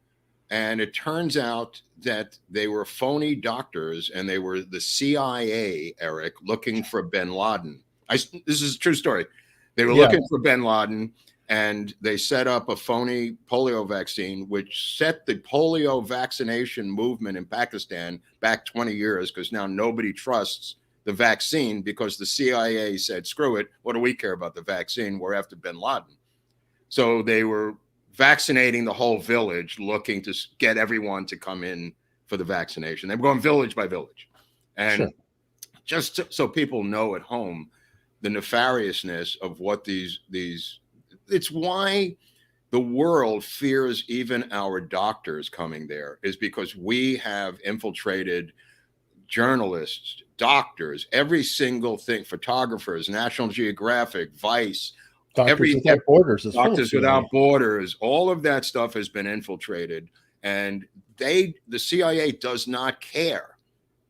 And it turns out that they were phony doctors, and they were the CIA, Eric, looking for bin Laden. This is a true story. They were looking for bin Laden, and they set up a phony polio vaccine, which set the polio vaccination movement in Pakistan back 20 years, because now nobody trusts the vaccine because the CIA said, screw it, what do we care about the vaccine? We're after bin Laden. So they were vaccinating the whole village, looking to get everyone to come in for the vaccination. They were going village by village. And just so people know at home, the nefariousness of what these it's why the world fears even our doctors coming there, is because we have infiltrated journalists, doctors, every single thing, photographers, National Geographic, Vice, Doctors Without Borders, Doctors Without Borders, all of that stuff has been infiltrated, and the CIA does not care.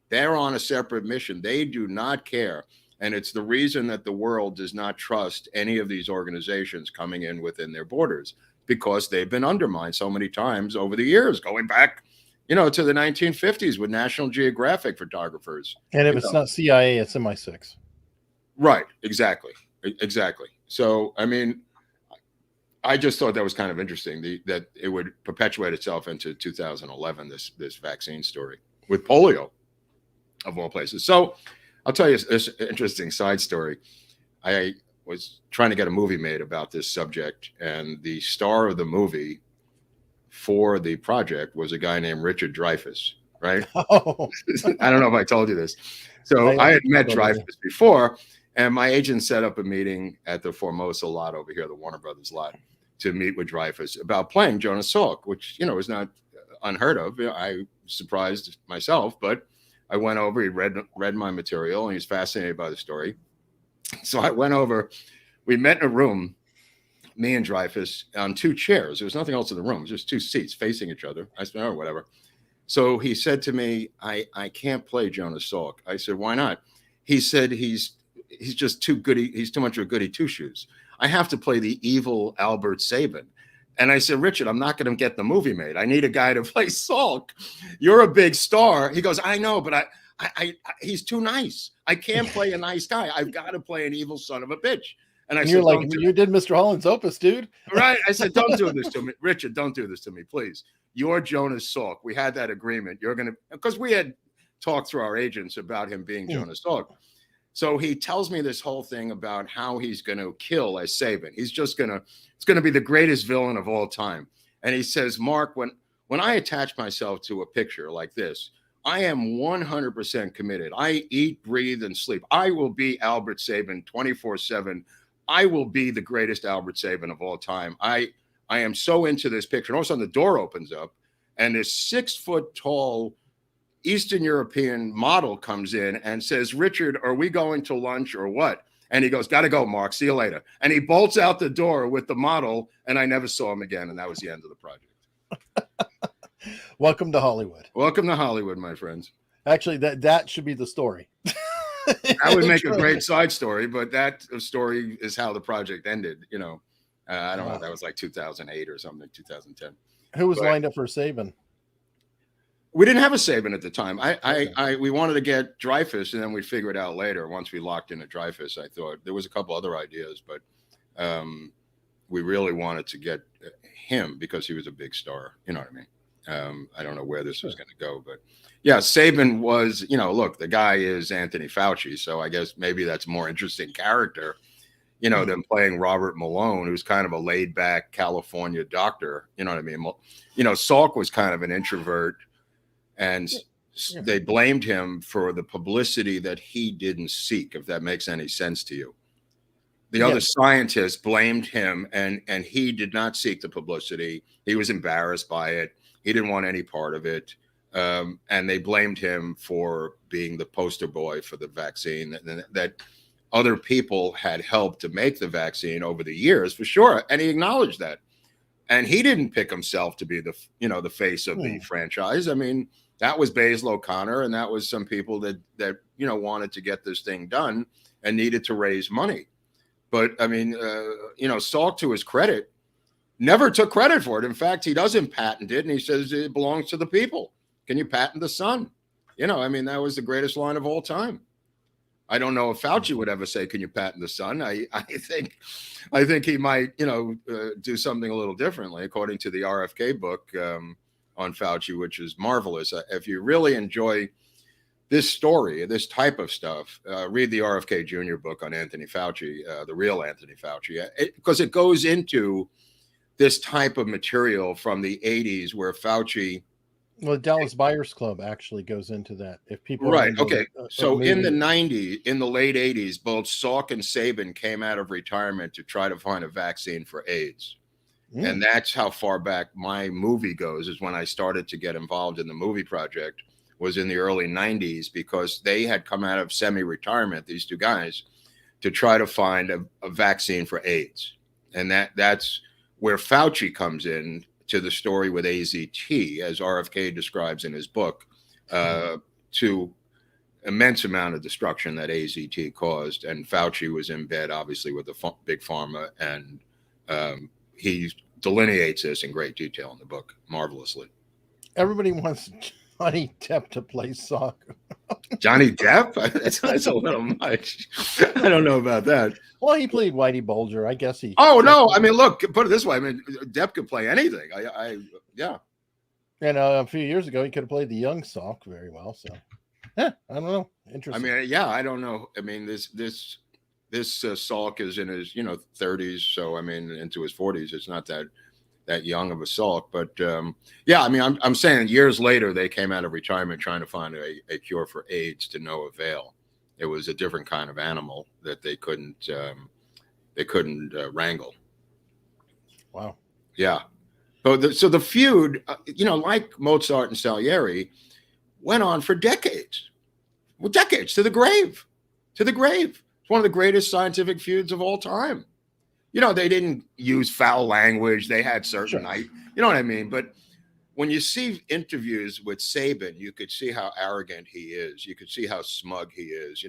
They're on a separate mission. They do not care. And it's the reason that the world does not trust any of these organizations coming in within their borders, because they've been undermined so many times over the years, going back, to the 1950s with National Geographic photographers. And if it's not CIA, it's MI6. Right. Exactly. So, I mean, I just thought that was kind of interesting, that it would perpetuate itself into 2011, this vaccine story with polio, of all places. So I'll tell you this interesting side story. I was trying to get a movie made about this subject, and the star of the movie for the project was a guy named Richard Dreyfuss, right? Oh. I don't know if I told you this. So I had met Dreyfuss before, and my agent set up a meeting at the Formosa lot over here, the Warner Brothers lot, to meet with Dreyfuss about playing Jonas Salk, which, is not unheard of. I surprised myself, but I went over, he read my material, and he was fascinated by the story. So I went over, we met in a room, me and Dreyfuss, on 2 chairs. There was nothing else in the room. It was just 2 seats facing each other. I said, oh, whatever. So he said to me, I can't play Jonas Salk. I said, why not? He said, he's just too goody. He's too much of a goody two shoes. I have to play the evil Albert Sabin. And I said, Richard, I'm not going to get the movie made. I need a guy to play Salk. You're a big star. He goes, I know, but he's too nice. I can't play a nice guy. I've got to play an evil son of a bitch. And I said, you're like, you did Mr. Holland's Opus, dude. Right. I said, don't do this to me. Richard, don't do this to me, please. You're Jonas Salk. We had that agreement. You're going to, because we had talked through our agents about him being Jonas Salk. So he tells me this whole thing about how he's going to kill as Sabin. He's just going to, it's going to be the greatest villain of all time. And he says, Mark, when I attach myself to a picture like this, I am 100% committed. I eat, breathe, and sleep. I will be Albert Sabin 24/7. I will be the greatest Albert Sabin of all time. I am so into this picture. And all of a sudden the door opens up and this 6-foot tall Eastern European model comes in and says, Richard, are we going to lunch or what? And he goes, got to go, Mark. See you later. And he bolts out the door with the model, and I never saw him again. And that was the end of the project. Welcome to Hollywood. Welcome to Hollywood, my friends. Actually, that should be the story. That would make a great side story, but that story is how the project ended. You know, I don't know. That was like 2008 or something, 2010. Who was lined up for Sabin? We didn't have a Sabin at the time. We wanted to get Dreyfuss, and then we figured out later once we locked in a Dreyfuss. I thought there was a couple other ideas, but we really wanted to get him because he was a big star. You know what I mean? I don't know where this was going to go, but yeah, Sabin was, you know, look, the guy is Anthony Fauci, so I guess maybe that's a more interesting character, you know, than playing Robert Malone, who's kind of a laid-back California doctor. You know what I mean? You know, Salk was kind of an introvert. And they blamed him for the publicity that he didn't seek, if that makes any sense to you. The other scientists blamed him, and he did not seek the publicity. He was embarrassed by it. He didn't want any part of it. And they blamed him for being the poster boy for the vaccine that other people had helped to make the vaccine over the years, for sure. And he acknowledged that. And he didn't pick himself to be the face of the franchise. I mean, that was Basil O'Connor, and that was some people that you know wanted to get this thing done and needed to raise money. But I mean, you know, Salk, to his credit, never took credit for it. In fact, he doesn't patent it, and he says it belongs to the people. Can you patent the sun? You know, I mean, that was the greatest line of all time. I don't know if Fauci would ever say, "Can you patent the sun?" I think he might, you know, do something a little differently, according to the RFK book on Fauci, which is marvelous. If you really enjoy this story, this type of stuff, read the RFK Jr. book on Anthony Fauci, the real Anthony Fauci, because it goes into this type of material from the 80s where Fauci. Well, the Dallas Buyers Club actually goes into that. If people okay. So in the 90s, in the late 80s, both Salk and Sabin came out of retirement to try to find a vaccine for AIDS. And that's how far back my movie goes, is when I started to get involved in the movie project, was in the early 90s, because they had come out of semi-retirement, these two guys, to try to find a vaccine for AIDS. And that's where Fauci comes in to the story with AZT, as RFK describes in his book, to immense amount of destruction that AZT caused. And Fauci was in bed, obviously, with the big pharma, and he delineates this in great detail in the book, marvelously. Everybody wants Johnny Depp to play Salk. Johnny Depp? That's a little much. I don't know about that. Well, he played Whitey Bulger. I guess he. Oh, no. I mean, look, put it this way. I mean, Depp could play anything. Yeah. And a few years ago, he could have played the young Salk very well. So, I don't know. Interesting. I mean, yeah, I don't know. I mean, this Salk is in his 30s, so I mean into his 40s. It's not that young of a Salk, but yeah, I mean, I'm saying years later they came out of retirement trying to find a cure for AIDS to no avail. It was a different kind of animal that they couldn't wrangle. Wow. Yeah. So the feud, like Mozart and Salieri, went on for decades. Well, decades, to the grave. It's one of the greatest scientific feuds of all time. They didn't use foul language. They had certain, you know what I mean? But when you see interviews with Sabin, you could see how arrogant he is. You could see how smug he is.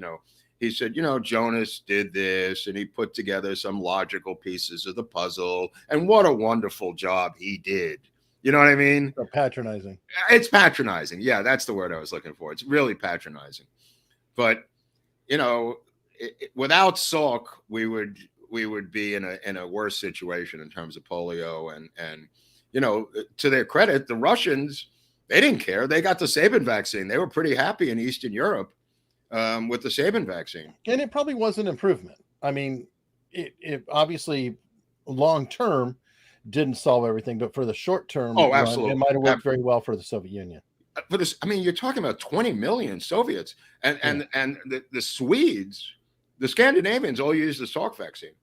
He said, Jonas did this and he put together some logical pieces of the puzzle. And what a wonderful job he did. You know what I mean? So patronizing. It's patronizing. Yeah, that's the word I was looking for. It's really patronizing. But, without Salk, we would be in a worse situation in terms of polio. And to their credit, the Russians, they didn't care. They got the Sabin vaccine. They were pretty happy in Eastern Europe with the Sabin vaccine. And it probably was an improvement. I mean, it obviously long term didn't solve everything, but for the short term, absolutely, it might have worked very well for the Soviet Union. For this, I mean, you're talking about 20 million Soviets, and the Swedes, the Scandinavians all used the Salk vaccine.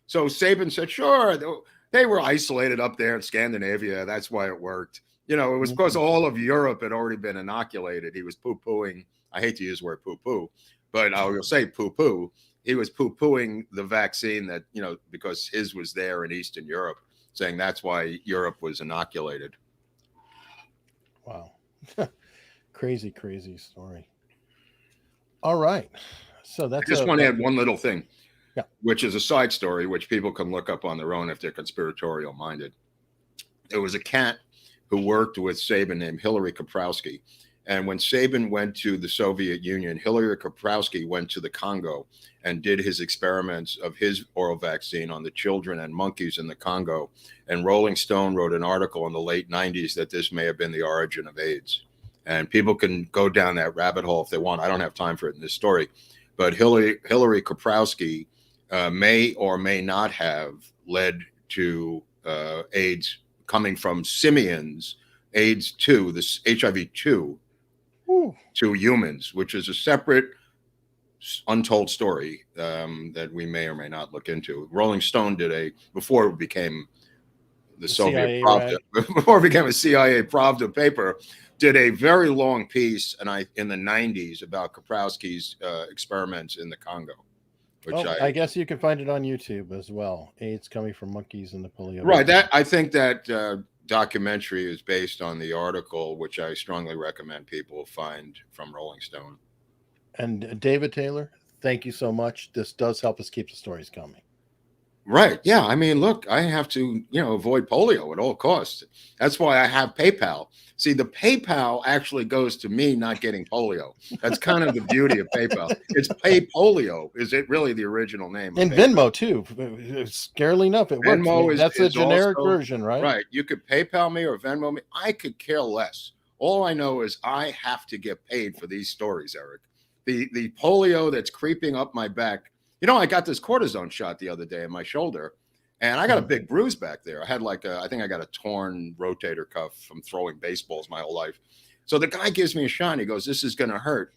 So Sabin said, sure, they were isolated up there in Scandinavia. That's why it worked. It was because all of Europe had already been inoculated. He was poo-pooing. I hate to use the word poo-poo, but I will say poo-poo. He was poo-pooing the vaccine that, because his was there in Eastern Europe, saying that's why Europe was inoculated. Wow. Crazy story. All right. So that's I just want to add one little thing, which is a side story, which people can look up on their own if they're conspiratorial minded. There was a cat who worked with Sabin named Hillary Kaprowski. And when Sabin went to the Soviet Union, Hillary Kaprowski went to the Congo and did his experiments of his oral vaccine on the children and monkeys in the Congo. And Rolling Stone wrote an article in the late 90s that this may have been the origin of AIDS. And people can go down that rabbit hole if they want. I don't have time for it in this story. But Hillary Kaprowski may or may not have led to AIDS coming from simians, AIDS 2, this HIV 2, to humans, which is a separate untold story that we may or may not look into. Rolling Stone did before it became the Soviet CIA, Pravda, right? Before it became a CIA Pravda paper, did a very long piece in the 90s about Kaprowski's experiments in the Congo. Which I guess you can find it on YouTube as well. AIDS coming from monkeys in the polio. Right. I think that documentary is based on the article, which I strongly recommend people find from Rolling Stone. And David Taylor, thank you so much. This does help us keep the stories coming. Right. Yeah. I mean, look, I have to, avoid polio at all costs. That's why I have PayPal. See, the PayPal actually goes to me not getting polio. That's kind of the beauty of PayPal. It's Pay Polio. Is it really the original name? And Venmo too. Scarily enough, it works. Venmo That's a generic also, version, right? Right. You could PayPal me or Venmo me. I could care less. All I know is I have to get paid for these stories, Eric. The polio that's creeping up my back. I got this cortisone shot the other day in my shoulder, and I got a big bruise back there. I had I think I got a torn rotator cuff from throwing baseballs my whole life. So the guy gives me a shot. And he goes, "This is going to hurt."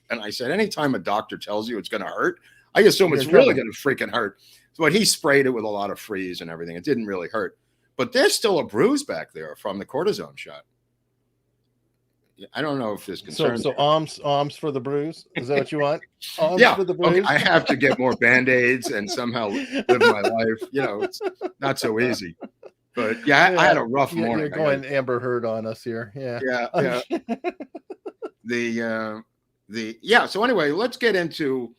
I said, anytime a doctor tells you it's going to hurt, I assume it's really going to freaking hurt. But he sprayed it with a lot of freeze and everything. It didn't really hurt. But there's still a bruise back there from the cortisone shot. I don't know if this concerns. So alms for the bruise. Is that what you want? Alms for the bruise. Okay. I have to get more Band-Aids and somehow live my life. It's not so easy. But I had a rough morning. You're going Amber Heard on us here. Yeah. So anyway, let's get into.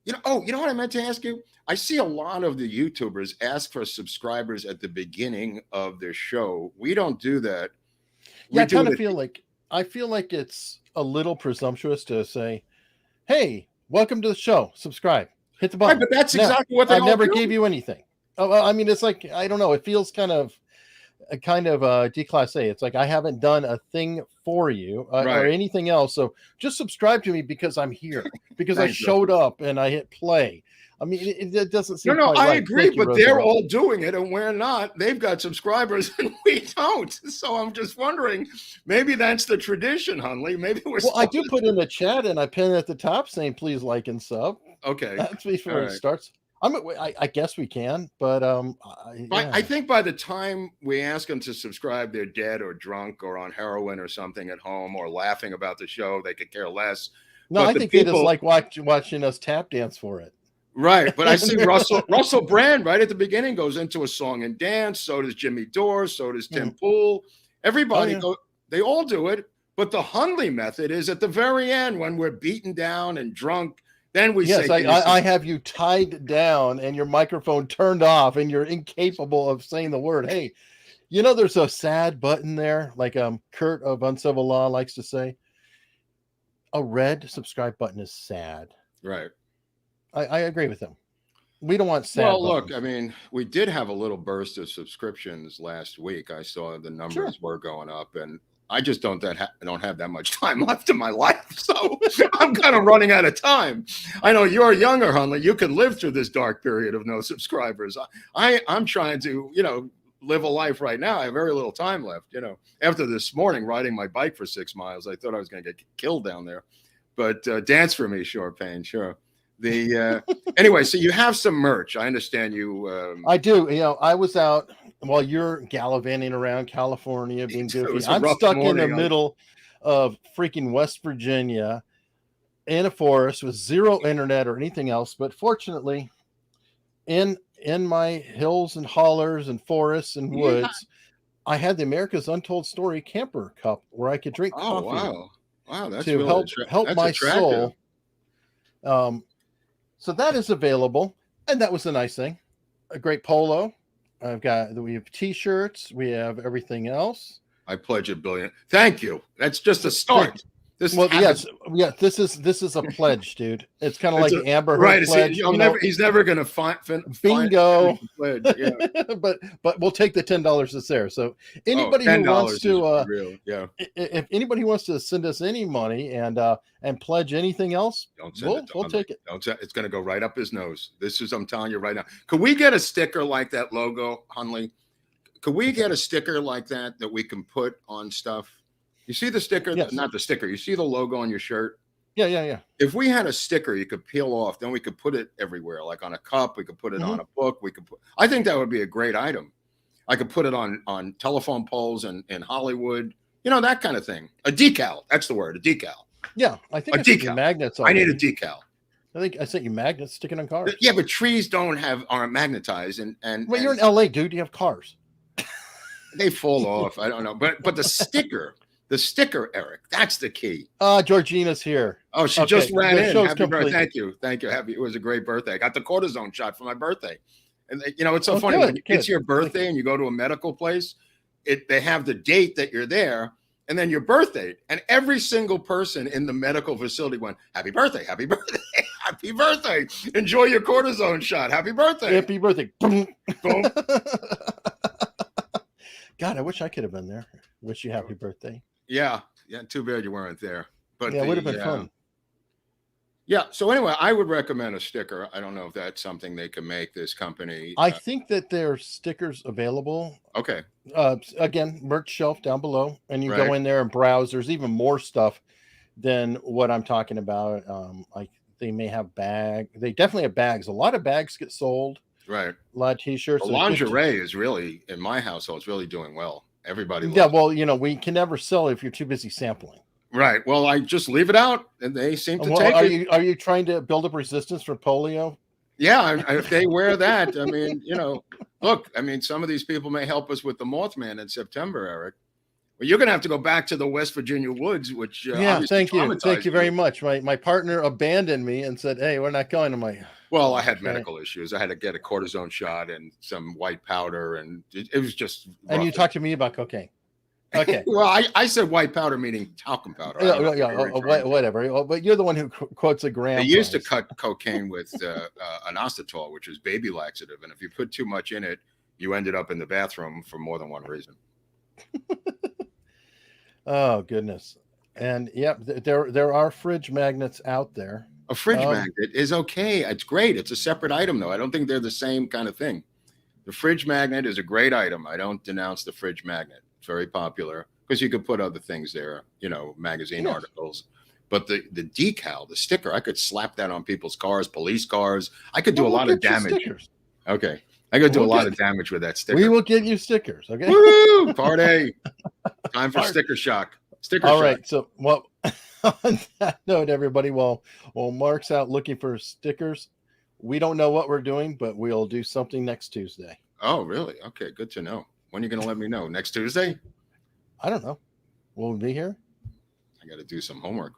You know what I meant to ask you? I see a lot of the YouTubers ask for subscribers at the beginning of their show. We don't do that. I kind of feel like it's a little presumptuous to say, "Hey, welcome to the show. Subscribe. Hit the button." Right, but that's exactly what I never gave you anything. I mean, it's like, I don't know. It feels kind of déclassé. It's like I haven't done a thing for you or anything else. So just subscribe to me because I'm here, because I showed up and I hit play. I mean, it doesn't seem. No, I right. agree, but they're all doing it and we're not. They've got subscribers and we don't. So I'm just wondering, maybe that's the tradition, Hunley. Maybe we're. Well, I do put in the chat and I pin at the top saying, "Please like and sub." Okay, that's before it starts. I guess we can, but I think by the time we ask them to subscribe, they're dead or drunk or on heroin or something at home or laughing about the show. They could care less. No, I think they just like watching us tap dance for it. Right, but I see Russell Brand right at the beginning goes into a song and dance. So does Jimmy Dore. So does Tim Pool. Everybody They all do it. But the Hundley method is at the very end when we're beaten down and drunk. Then we say, I have you tied down and your microphone turned off and you're incapable of saying the word. Hey, you know, there's a sad button there, like Kurt of Uncivil Law likes to say. A red subscribe button is sad. Right. I agree with him. We don't want sad Well, buttons. look, I mean, we did have a little burst of subscriptions last week. I saw the numbers were going up, and I just don't have that much time left in my life. So I'm kind of running out of time. I know you're younger, Hunley. You can live through this dark period of no subscribers. I'm trying to, live a life right now. I have very little time left. After this morning riding my bike for 6 miles, I thought I was going to get killed down there. But dance for me, sure, Payne, sure. Anyway, so you have some merch. I understand you. I do. I was out while you're gallivanting around California being goofy. I'm stuck in the middle of freaking West Virginia in a forest with zero internet or anything else. But fortunately, in my hills and hollers and forests and woods, I had the America's Untold Story camper cup where I could drink coffee. Wow, that's to really help my attractive. Soul. So that is available, and that was a nice thing. A great polo. We have T-shirts. We have everything else. I pledge $1 billion. Thank you. That's just a start. This is a pledge, dude. It's kind of like the Amber Heard pledge. He's never going to find bingo. Pledge. Yeah. but we'll take the $10 that's there. So anybody who wants to, if anybody wants to send us any money and pledge anything else, we'll take it. It's going to go right up his nose. I'm telling you right now. Could we get a sticker like that logo, Hunley? Could we get a sticker like that we can put on stuff? You see the sticker? Yes. Not the sticker. You see the logo on your shirt? Yeah. If we had a sticker you could peel off, then we could put it everywhere, like on a cup. We could put it on a book. I think that would be a great item. I could put it on telephone poles in Hollywood, that kind of thing. A decal. That's the word, a decal. Yeah, I think I sent magnets. I need a decal. I think I sent you magnets sticking on cars. Yeah, but trees aren't magnetized. Well, you're in LA, dude. You have cars. They fall off. I don't know. But the sticker. The sticker, Eric, that's the key. Georgina's here. Oh, she just ran in. Happy birthday. Thank you. It was a great birthday. I got the cortisone shot for my birthday. And it's so funny. When it's your birthday and you go to a medical place, they have the date that you're there and then your birthday. And every single person in the medical facility went, happy birthday, happy birthday, happy birthday. Enjoy your cortisone shot. Happy birthday. Happy birthday. Boom. God, I wish I could have been there. Wish you happy birthday. Yeah. Too bad you weren't there. But it would have been fun. Yeah. So anyway, I would recommend a sticker. I don't know if that's something they can make, this company. I think that there's stickers available. Okay. Again, merch shelf down below, and you go in there and browse. There's even more stuff than what I'm talking about. Like they may have They definitely have bags. A lot of bags get sold. Right. A lot of T-shirts. The lingerie is really, in my household, is really doing well. Everybody loves it. We can never sell if you're too busy sampling. Right. Well, I just leave it out, and they seem to take it. Are you trying to build up resistance for polio? Yeah, if they wear that, I mean, look, some of these people may help us with the Mothman in September, Eric. Well, you're going to have to go back to the West Virginia woods, which thank you very much. My partner abandoned me and said, "Hey, we're not going to my." Well, I had medical issues. I had to get a cortisone shot and some white powder, and it was just rough. And you talked to me about cocaine. Okay. Well, I said white powder, meaning talcum powder. Whatever. But you're the one who quotes a gram. They used to cut cocaine with an inositol, which is baby laxative. And if you put too much in it, you ended up in the bathroom for more than one reason. Oh, goodness. And there are fridge magnets out there. A fridge magnet is okay. It's great. It's a separate item, though. I don't think they're the same kind of thing. The fridge magnet is a great item. I don't denounce the fridge magnet. It's very popular because you could put other things there, magazine articles. But the decal, the sticker, I could slap that on people's cars, police cars. I could do a lot of damage. Okay. I could do a lot of damage with that sticker. We will get you stickers. Okay. Woo! Party. Time for sticker shock. All right. So, on that note, everybody, while Mark's out looking for stickers, we don't know what we're doing, but we'll do something next Tuesday. Oh, really? Okay. Good to know. When are you going to let me know? Next Tuesday? I don't know. Will we be here? I got to do some homework.